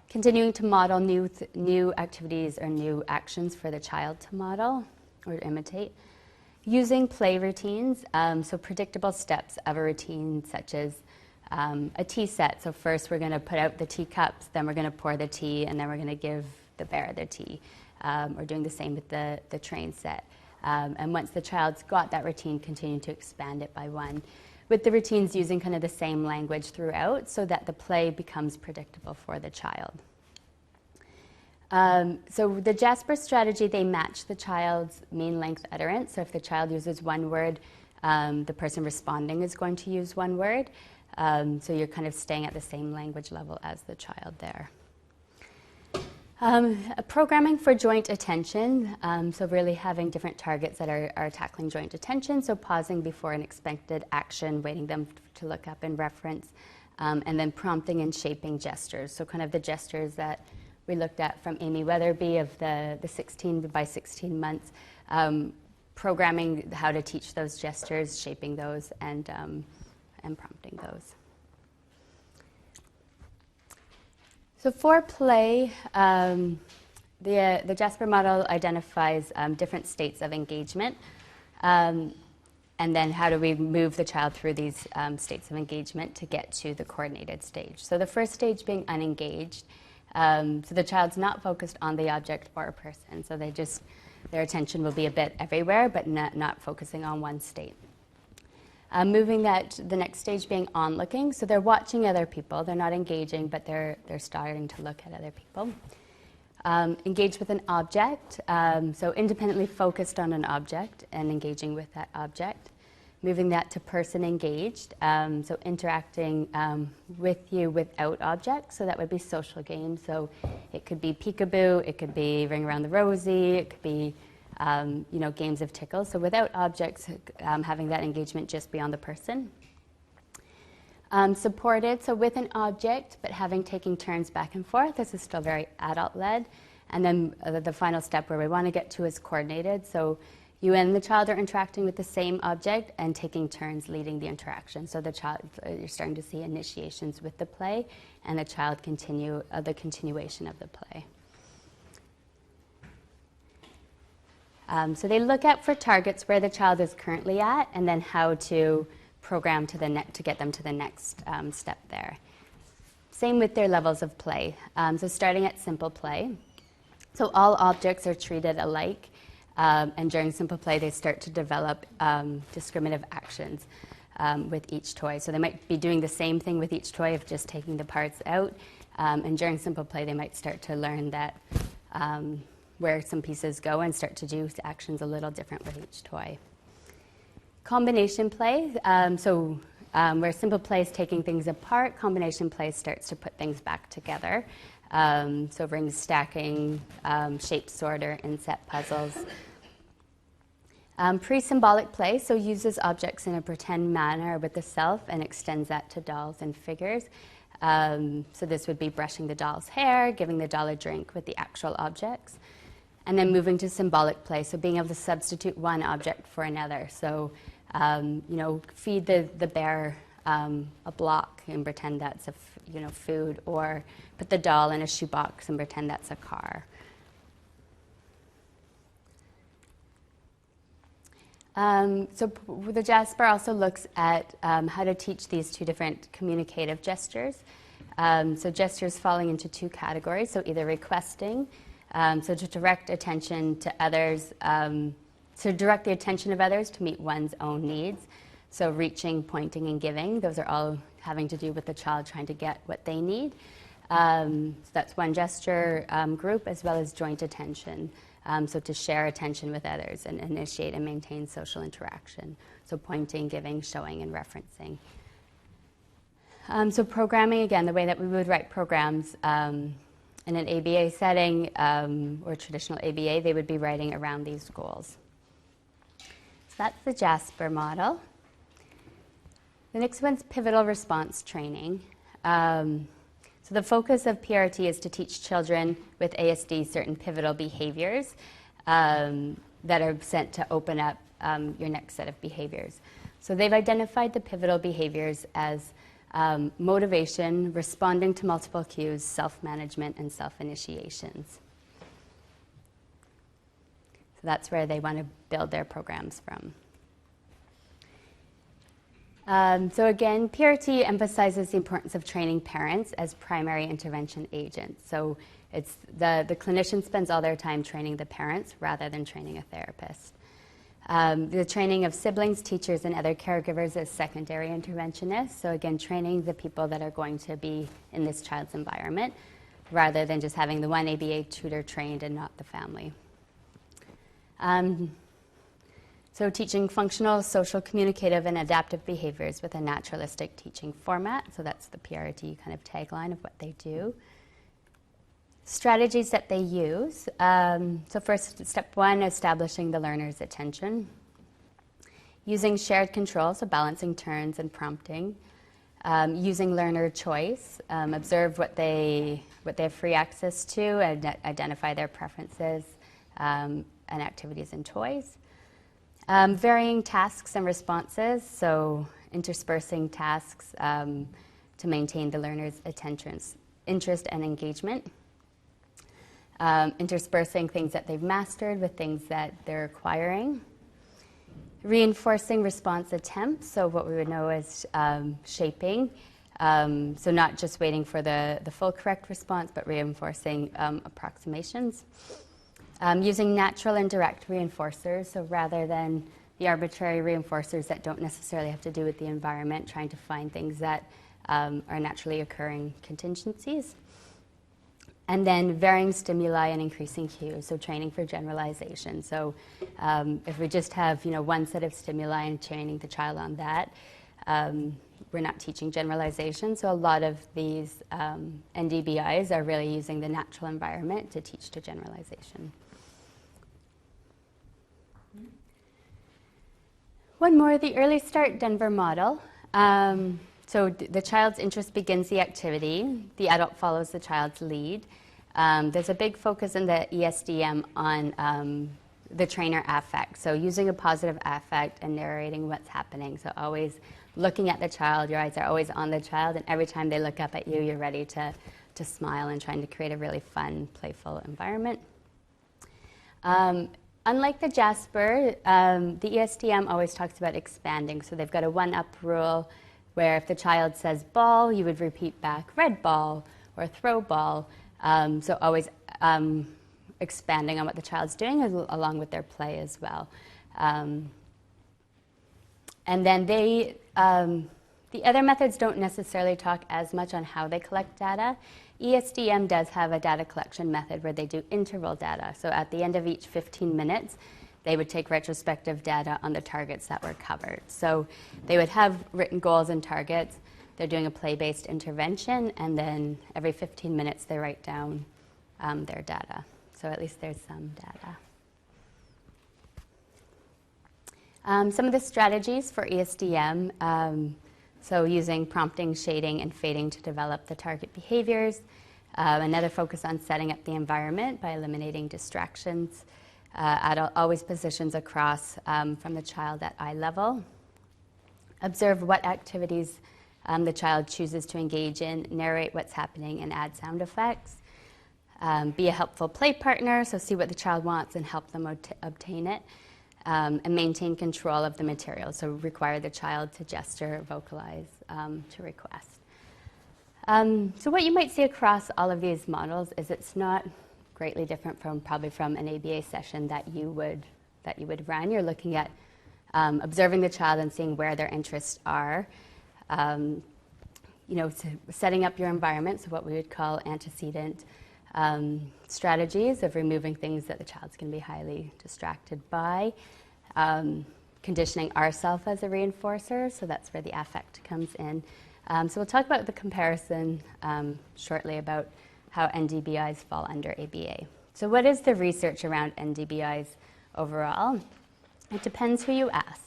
Continuing to model new activities or new actions for the child to model or imitate. Using play routines, so predictable steps of a routine such as a tea set. So first we're going to put out the teacups, then we're going to pour the tea, and then we're going to give the bear the tea. or doing the same with the train set. And once the child's got that routine, continue to expand it by one, with the routines using kind of the same language throughout so that the play becomes predictable for the child. So the Jasper strategy, they match the child's mean length utterance. So if the child uses one word, the person responding is going to use one word. So you're kind of staying at the same language level as the child there. Programming for joint attention, so really having different targets that are tackling joint attention, so pausing before an expected action, waiting them to look up and reference, and then prompting and shaping gestures, so kind of the gestures that we looked at from Amy Weatherby of the 16 by 16 months, programming how to teach those gestures, shaping those, and prompting those. So for play, the Jasper model identifies different states of engagement, and then how do we move the child through these states of engagement to get to the coordinated stage. So the first stage being unengaged, so the child's not focused on the object or a person, so their attention will be a bit everywhere, but not focusing on one state. Moving that, the next stage being onlooking, so they're watching other people, they're not engaging, but they're starting to look at other people. Engage with an object, so independently focused on an object and engaging with that object. Moving that to person engaged, so interacting with you without objects, so that would be social games. So it could be peekaboo, it could be ring around the rosy, it could be games of tickle. So without objects, having that engagement just be on the person. Supported, so with an object, but taking turns back and forth. This is still very adult-led. And then the final step where we want to get to is coordinated. So you and the child are interacting with the same object and taking turns leading the interaction. So the child, you're starting to see initiations with the play, and the child the continuation of the play. So they look at for targets where the child is currently at, and then how to program to get them to the next step there. Same with their levels of play. So starting at simple play. So all objects are treated alike. And during simple play, they start to develop discriminative actions with each toy. So they might be doing the same thing with each toy of just taking the parts out. And during simple play, they might start to learn that where some pieces go and start to do actions a little different with each toy. Combination play, where simple play is taking things apart, combination play starts to put things back together. So ring stacking, shape sorter, inset puzzles. Pre-symbolic play, so uses objects in a pretend manner with the self and extends that to dolls and figures. So this would be brushing the doll's hair, giving the doll a drink with the actual objects. And then moving to symbolic play, so being able to substitute one object for another. So, feed the bear a block and pretend that's food, or put the doll in a shoebox and pretend that's a car. So the Jasper also looks at how to teach these two different communicative gestures. So gestures falling into two categories, so either requesting, so to direct attention to others, to direct the attention of others to meet one's own needs. So reaching, pointing, and giving, those are all having to do with the child trying to get what they need. So that's one gesture group, as well as joint attention. So to share attention with others and initiate and maintain social interaction. So pointing, giving, showing, and referencing. So programming, again, the way that we would write programs in an ABA setting or traditional ABA, they would be writing around these goals. So that's the Jasper model. The next one's pivotal response training. So the focus of PRT is to teach children with ASD certain pivotal behaviors that are sent to open up your next set of behaviors. So they've identified the pivotal behaviors as motivation, responding to multiple cues, self-management, and self-initiations. So that's where they want to build their programs from. So again, PRT emphasizes the importance of training parents as primary intervention agents. So it's the clinician spends all their time training the parents rather than training a therapist. The training of siblings, teachers, and other caregivers as secondary interventionists. So again, training the people that are going to be in this child's environment rather than just having the one ABA tutor trained and not the family. So teaching functional, social, communicative, and adaptive behaviors with a naturalistic teaching format. So that's the PRT kind of tagline of what they do. Strategies that they use. So first, step one, establishing the learner's attention. Using shared control, so balancing turns and prompting. Using learner choice, observe what they have free access to and identify their preferences and activities and toys. Varying tasks and responses, so interspersing tasks to maintain the learner's interest and engagement. Interspersing things that they've mastered with things that they're acquiring. Reinforcing response attempts, so what we would know as shaping. So not just waiting for the full correct response, but reinforcing approximations. Using natural and direct reinforcers, so rather than the arbitrary reinforcers that don't necessarily have to do with the environment, trying to find things that are naturally occurring contingencies. And then varying stimuli and increasing cues, so training for generalization. So if we just have one set of stimuli and training the child on that, we're not teaching generalization. So a lot of these NDBIs are really using the natural environment to teach to generalization. One more, the Early Start Denver model. So the child's interest begins the activity. The adult follows the child's lead. There's a big focus in the ESDM on the trainer affect. So using a positive affect and narrating what's happening. So always looking at the child, your eyes are always on the child, and every time they look up at you, you're ready to smile and trying to create a really fun, playful environment. Unlike the Jasper, the ESDM always talks about expanding. So they've got a one-up rule where if the child says ball, you would repeat back red ball or throw ball. So always expanding on what the child's doing along with their play as well. And then the other methods don't necessarily talk as much on how they collect data. ESDM does have a data collection method where they do interval data. So at the end of each 15 minutes, they would take retrospective data on the targets that were covered. So they would have written goals and targets. They're doing a play-based intervention, and then every 15 minutes they write down their data. So at least there's some data. Some of the strategies for ESDM, so using prompting, shading, and fading to develop the target behaviors. Another focus on setting up the environment by eliminating distractions. Adult always positions across from the child at eye level. Observe what activities the child chooses to engage in, narrate what's happening, and add sound effects. Be a helpful play partner, so see what the child wants and help them obtain it. And maintain control of the material, so require the child to gesture, vocalize, to request. So what you might see across all of these models is it's not greatly different probably from an ABA session that you would run. You're looking at observing the child and seeing where their interests are. Setting up your environment, so what we would call antecedent strategies of removing things that the child's going to be highly distracted by. Conditioning ourselves as a reinforcer, so that's where the affect comes in. So we'll talk about the comparison shortly about how NDBIs fall under ABA. So what is the research around NDBIs overall? It depends who you ask.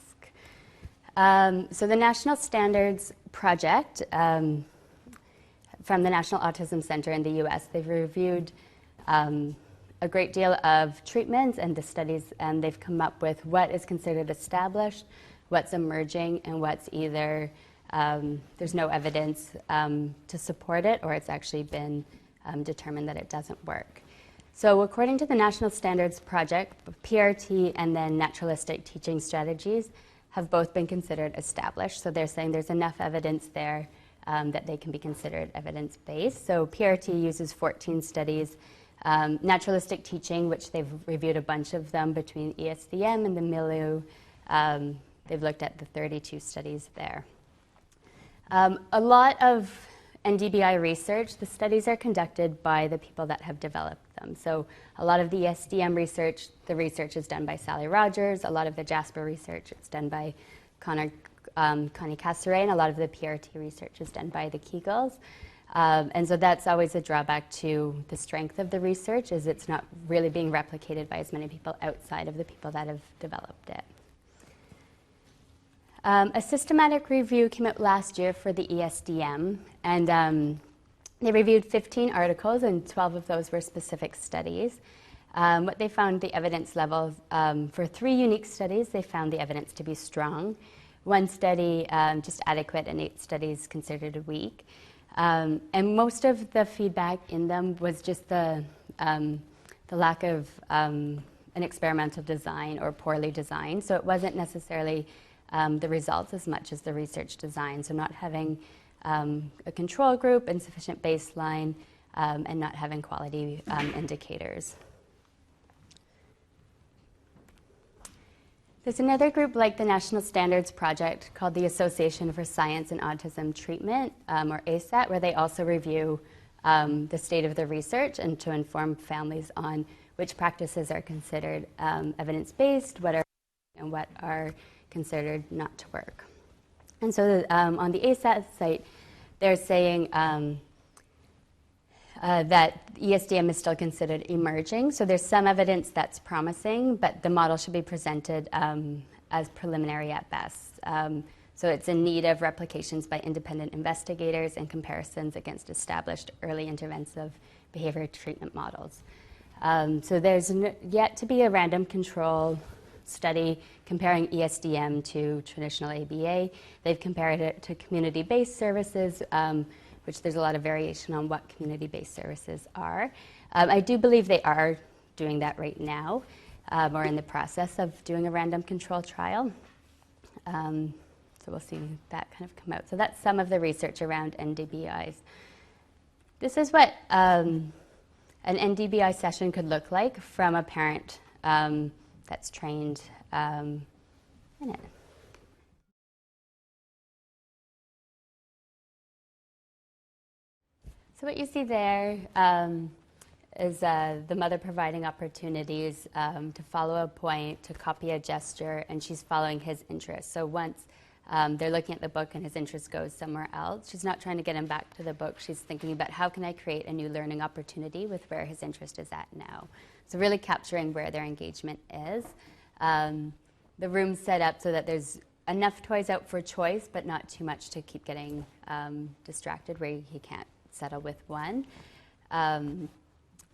So the National Standards Project from the National Autism Center in the US, they've reviewed a great deal of treatments and the studies, and they've come up with what is considered established, what's emerging, and what's either there's no evidence to support it, or it's actually been determined that it doesn't work. So according to the National Standards Project, PRT and then naturalistic teaching strategies have both been considered established. So they're saying there's enough evidence there that they can be considered evidence-based. So PRT uses 14 studies. Naturalistic teaching, which they've reviewed a bunch of them between ESDM and the milieu, they've looked at the 32 studies there. A lot of NDBI research, the studies are conducted by the people that have developed them. So a lot of the ESDM research, the research is done by Sally Rogers. A lot of the JASPER research, it's done by Connie Cassaray, and a lot of the PRT research is done by the Kegels. And so that's always a drawback to the strength of the research, is it's not really being replicated by as many people outside of the people that have developed it. A systematic review came out last year for the ESDM, and they reviewed 15 articles, and 12 of those were specific studies. What they found, the evidence level, for 3 unique studies, they found the evidence to be strong. 1 study just adequate, and 8 studies considered weak. And most of the feedback in them was just the lack of an experimental design or poorly designed. So it wasn't necessarily the results as much as the research design. So not having a control group, insufficient baseline, and not having quality indicators. There's another group like the National Standards Project called the Association for Science and Autism Treatment, or ASAT, where they also review the state of the research and to inform families on which practices are considered evidence-based, and what are considered not to work. And so on the ASAT site, they're saying that ESDM is still considered emerging. So there's some evidence that's promising, but the model should be presented as preliminary at best. So it's in need of replications by independent investigators and comparisons against established early interventive behavior treatment models. So there's yet to be a random control study comparing ESDM to traditional ABA. They've compared it to community-based services, which there's a lot of variation on what community-based services are. I do believe they are doing that right now, or in the process of doing a random control trial. So we'll see that kind of come out. So that's some of the research around NDBIs. This is what an NDBI session could look like from a parent that's trained in it. So what you see there is the mother providing opportunities to follow a point, to copy a gesture, and she's following his interest. So once they're looking at the book and his interest goes somewhere else, she's not trying to get him back to the book. She's thinking about how can I create a new learning opportunity with where his interest is at now. So really capturing where their engagement is. The room's set up so that there's enough toys out for choice, but not too much to keep getting distracted where he can't settle with one. And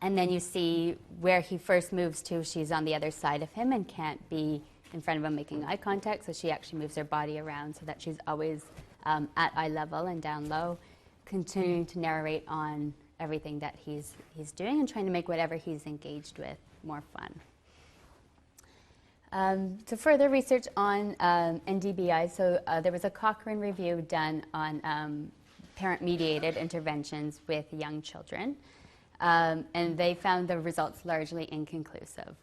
then you see where he first moves to, she's on the other side of him and can't be in front of him making eye contact, so she actually moves her body around so that she's always at eye level and down low, continuing to narrate on everything that he's doing and trying to make whatever he's engaged with more fun. So further research on NDBI, so there was a Cochrane review done on parent-mediated interventions with young children, and they found the results largely inconclusive.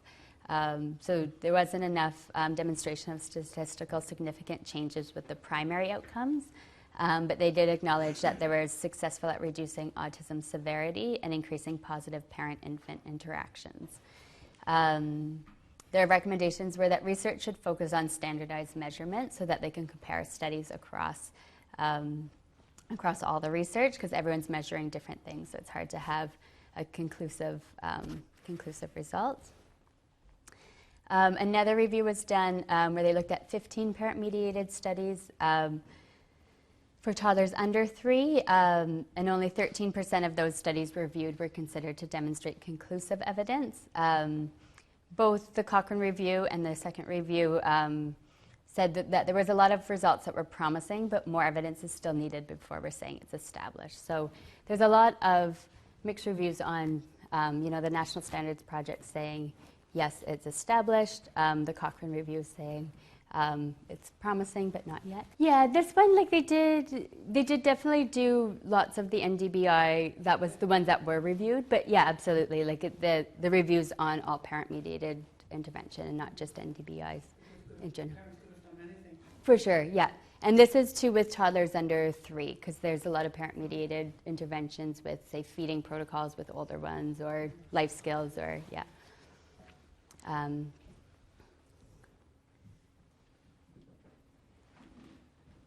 So there wasn't enough demonstration of statistical significant changes with the primary outcomes, but they did acknowledge that they were successful at reducing autism severity and increasing positive parent-infant interactions. Their recommendations were that research should focus on standardized measurement so that they can compare studies across all the research, because everyone's measuring different things, so it's hard to have a conclusive results. Another review was done where they looked at 15 parent-mediated studies for toddlers under 3, and only 13% of those studies reviewed were considered to demonstrate conclusive evidence. Both the Cochrane review and the second review said that there was a lot of results that were promising, but more evidence is still needed before we're saying it's established. So there's a lot of mixed reviews on, the National Standards Project saying, yes, it's established. The Cochrane review is saying It's promising, but not yet. Yeah, this one, like they did definitely do lots of the NDBI. That was the ones that were reviewed, but yeah, absolutely. Like the reviews on all parent-mediated intervention and not just NDBIs in general. Parents could have done anything. For sure, yeah. And this is too with toddlers under 3, because there's a lot of parent-mediated interventions with, say, feeding protocols with older ones, or life skills, or yeah.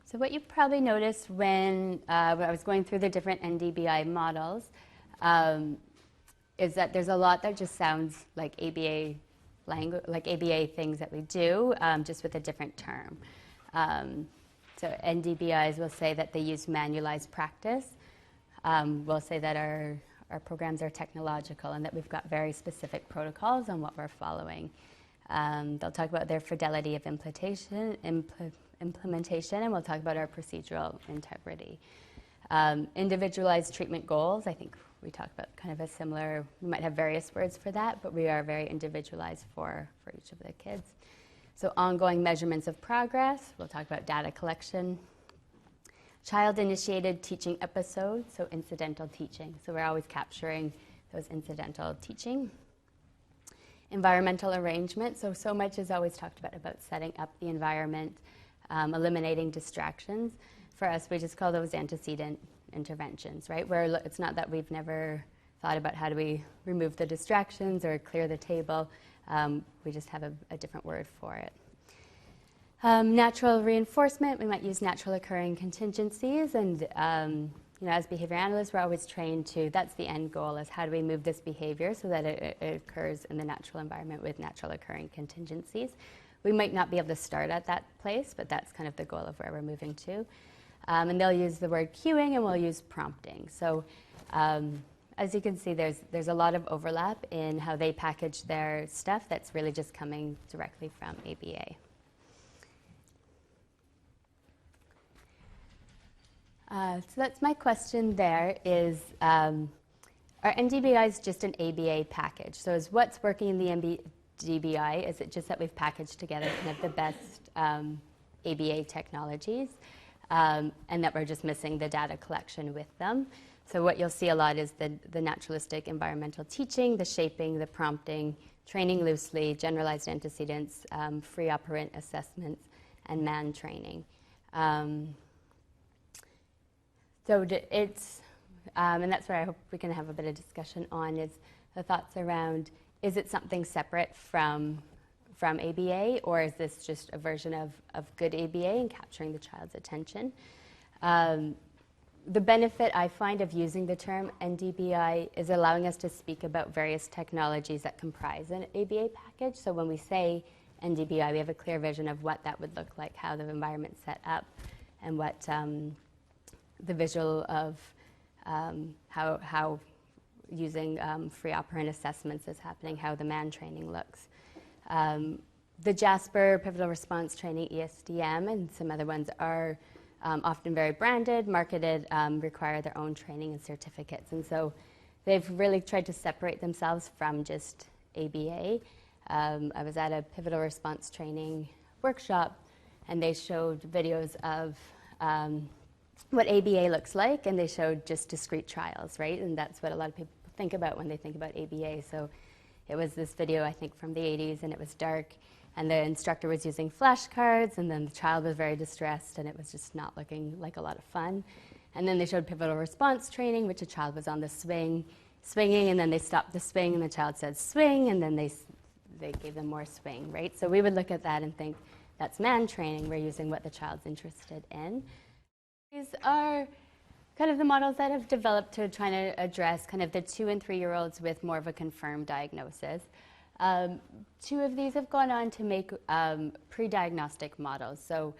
So what you probably noticed when I was going through the different NDBI models is that there's a lot that just sounds like ABA language, like ABA things that we do, just with a different term. So NDBIs will say that they use manualized practice. We'll say that our programs are technological and that we've got very specific protocols on what we're following. They'll talk about their fidelity of implementation, and we'll talk about our procedural integrity. Individualized treatment goals, I think we talked about kind of a similar, we might have various words for that, but we are very individualized for each of the kids. So ongoing measurements of progress, we'll talk about data collection. Child-initiated teaching episodes, so incidental teaching. So we're always capturing those incidental teaching. Environmental arrangement, so much is always talked about setting up the environment, eliminating distractions. For us, we just call those antecedent interventions, right? Where it's not that we've never thought about how do we remove the distractions or clear the table. We just have a different word for it. Natural reinforcement, we might use natural occurring contingencies, and as behavior analysts, we're always trained to, that's the end goal, is how do we move this behavior so that it occurs in the natural environment with natural occurring contingencies. We might not be able to start at that place, but that's kind of the goal of where we're moving to. And they'll use the word cueing, and we'll use prompting. So as you can see, there's a lot of overlap in how they package their stuff that's really just coming directly from ABA. So that's my question there is, are NDBIs just an ABA package? So is what's working in the NDBI, is it just that we've packaged together kind of the best ABA technologies, and that we're just missing the data collection with them? So what you'll see a lot is the naturalistic environmental teaching, the shaping, the prompting, training loosely, generalized antecedents, free operant assessments, and man training. So it's, and that's where I hope we can have a bit of discussion on, is the thoughts around, is it something separate from ABA, or is this just a version of good ABA and capturing the child's attention? The benefit I find of using the term NDBI is allowing us to speak about various technologies that comprise an ABA package. So when we say NDBI, we have a clear vision of what that would look like, how the environment's set up, and what the visual of how using free operant assessments is happening, how the man training looks. The JASPER pivotal response training, ESDM, and some other ones are often very branded, marketed, require their own training and certificates. And so they've really tried to separate themselves from just ABA. I was at a pivotal response training workshop, and they showed videos of what ABA looks like, and they showed just discrete trials, right? And that's what a lot of people think about when they think about ABA. So it was this video, I think, from the 80s, and it was dark, and the instructor was using flashcards, and then the child was very distressed, and it was just not looking like a lot of fun. And then they showed pivotal response training, which a child was on the swing, swinging, and then they stopped the swing, and the child said swing, and then they gave them more swing, right? So we would look at that and think, that's man training. We're using what the child's interested in. These are kind of the models that have developed to try to address kind of the 2- and 3-year-olds with more of a confirmed diagnosis. 2 of these have gone on to make pre-diagnostic models. So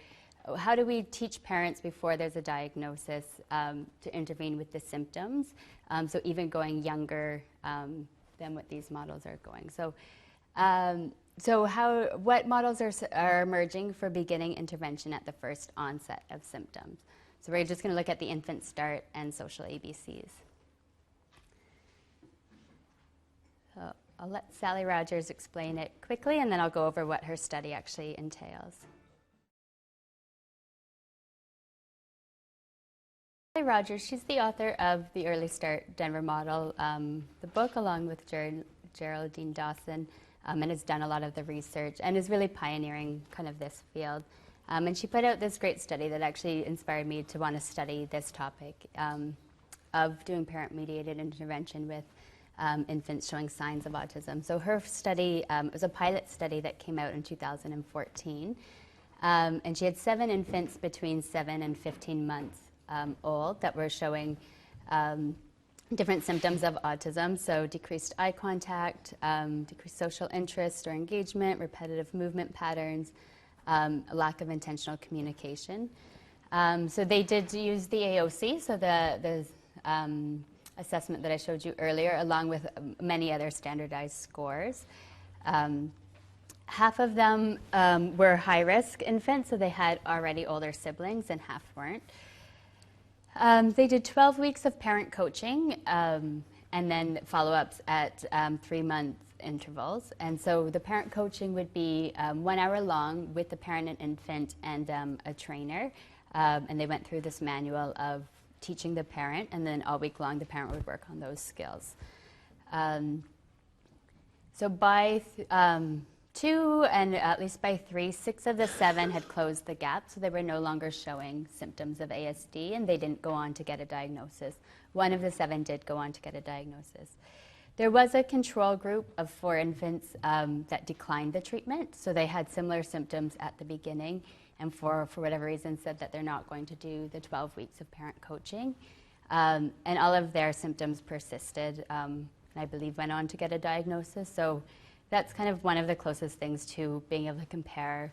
how do we teach parents before there's a diagnosis to intervene with the symptoms? So even going younger than what these models are going. So what models are emerging for beginning intervention at the first onset of symptoms? So we're just going to look at the infant start and social ABCs. So I'll let Sally Rogers explain it quickly, and then I'll go over what her study actually entails. Hi, Rogers. She's the author of the Early Start Denver Model, the book, along with Geraldine Dawson, and has done a lot of the research and is really pioneering kind of this field. And she put out this great study that actually inspired me to want to study this topic of doing parent-mediated intervention with infants showing signs of autism. So her study was a pilot study that came out in 2014. And she had 7 infants between 7 and 15 months old that were showing different symptoms of autism, so decreased eye contact, decreased social interest or engagement, repetitive movement patterns, a lack of intentional communication. So they did use the AOC, so the assessment that I showed you earlier, along with many other standardized scores. Half of them were high-risk infants, so they had already older siblings, and half weren't. They did 12 weeks of parent coaching and then follow-ups at 3-month intervals. And so the parent coaching would be 1 hour long with the parent and infant and a trainer. And they went through this manual of teaching the parent, and then all week long the parent would work on those skills. So by 2 and at least by 3, 6 of the 7 had closed the gap, so they were no longer showing symptoms of ASD, and they didn't go on to get a diagnosis. 1 of the 7 did go on to get a diagnosis. There was a control group of 4 infants that declined the treatment, so they had similar symptoms at the beginning, and for whatever reason said that they're not going to do the 12 weeks of parent coaching. And all of their symptoms persisted, and I believe went on to get a diagnosis. So that's kind of one of the closest things to being able to compare,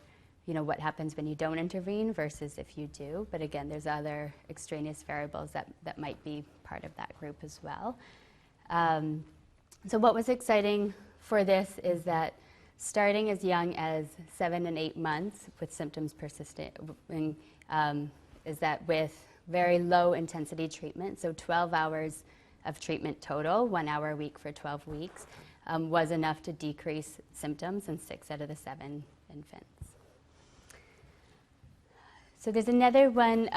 you know, what happens when you don't intervene versus if you do. But again, there's other extraneous variables that might be part of that group as well. So what was exciting for this is that starting as young as 7 and 8 months with symptoms persisting, is that with very low intensity treatment, so 12 hours of treatment total, 1 hour a week for 12 weeks, was enough to decrease symptoms in 6 out of the 7 infants. So there's another one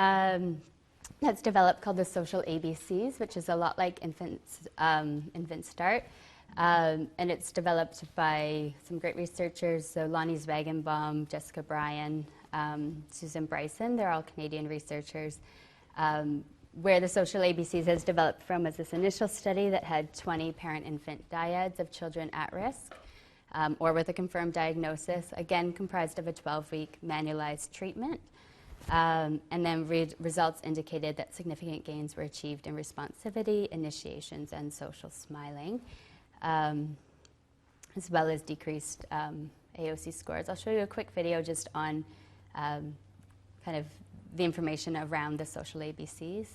that's developed called the social ABCs, which is a lot like Infant Start. And it's developed by some great researchers, so Lonnie Zwagenbaum, Jessica Bryan, Susan Bryson. They're all Canadian researchers. Where the social ABCs has developed from was this initial study that had 20 parent-infant dyads of children at risk or with a confirmed diagnosis, again comprised of a 12-week manualized treatment. And then results indicated that significant gains were achieved in responsivity, initiations, and social smiling, as well as decreased AOC scores. I'll show you a quick video just on kind of the information around the social ABCs.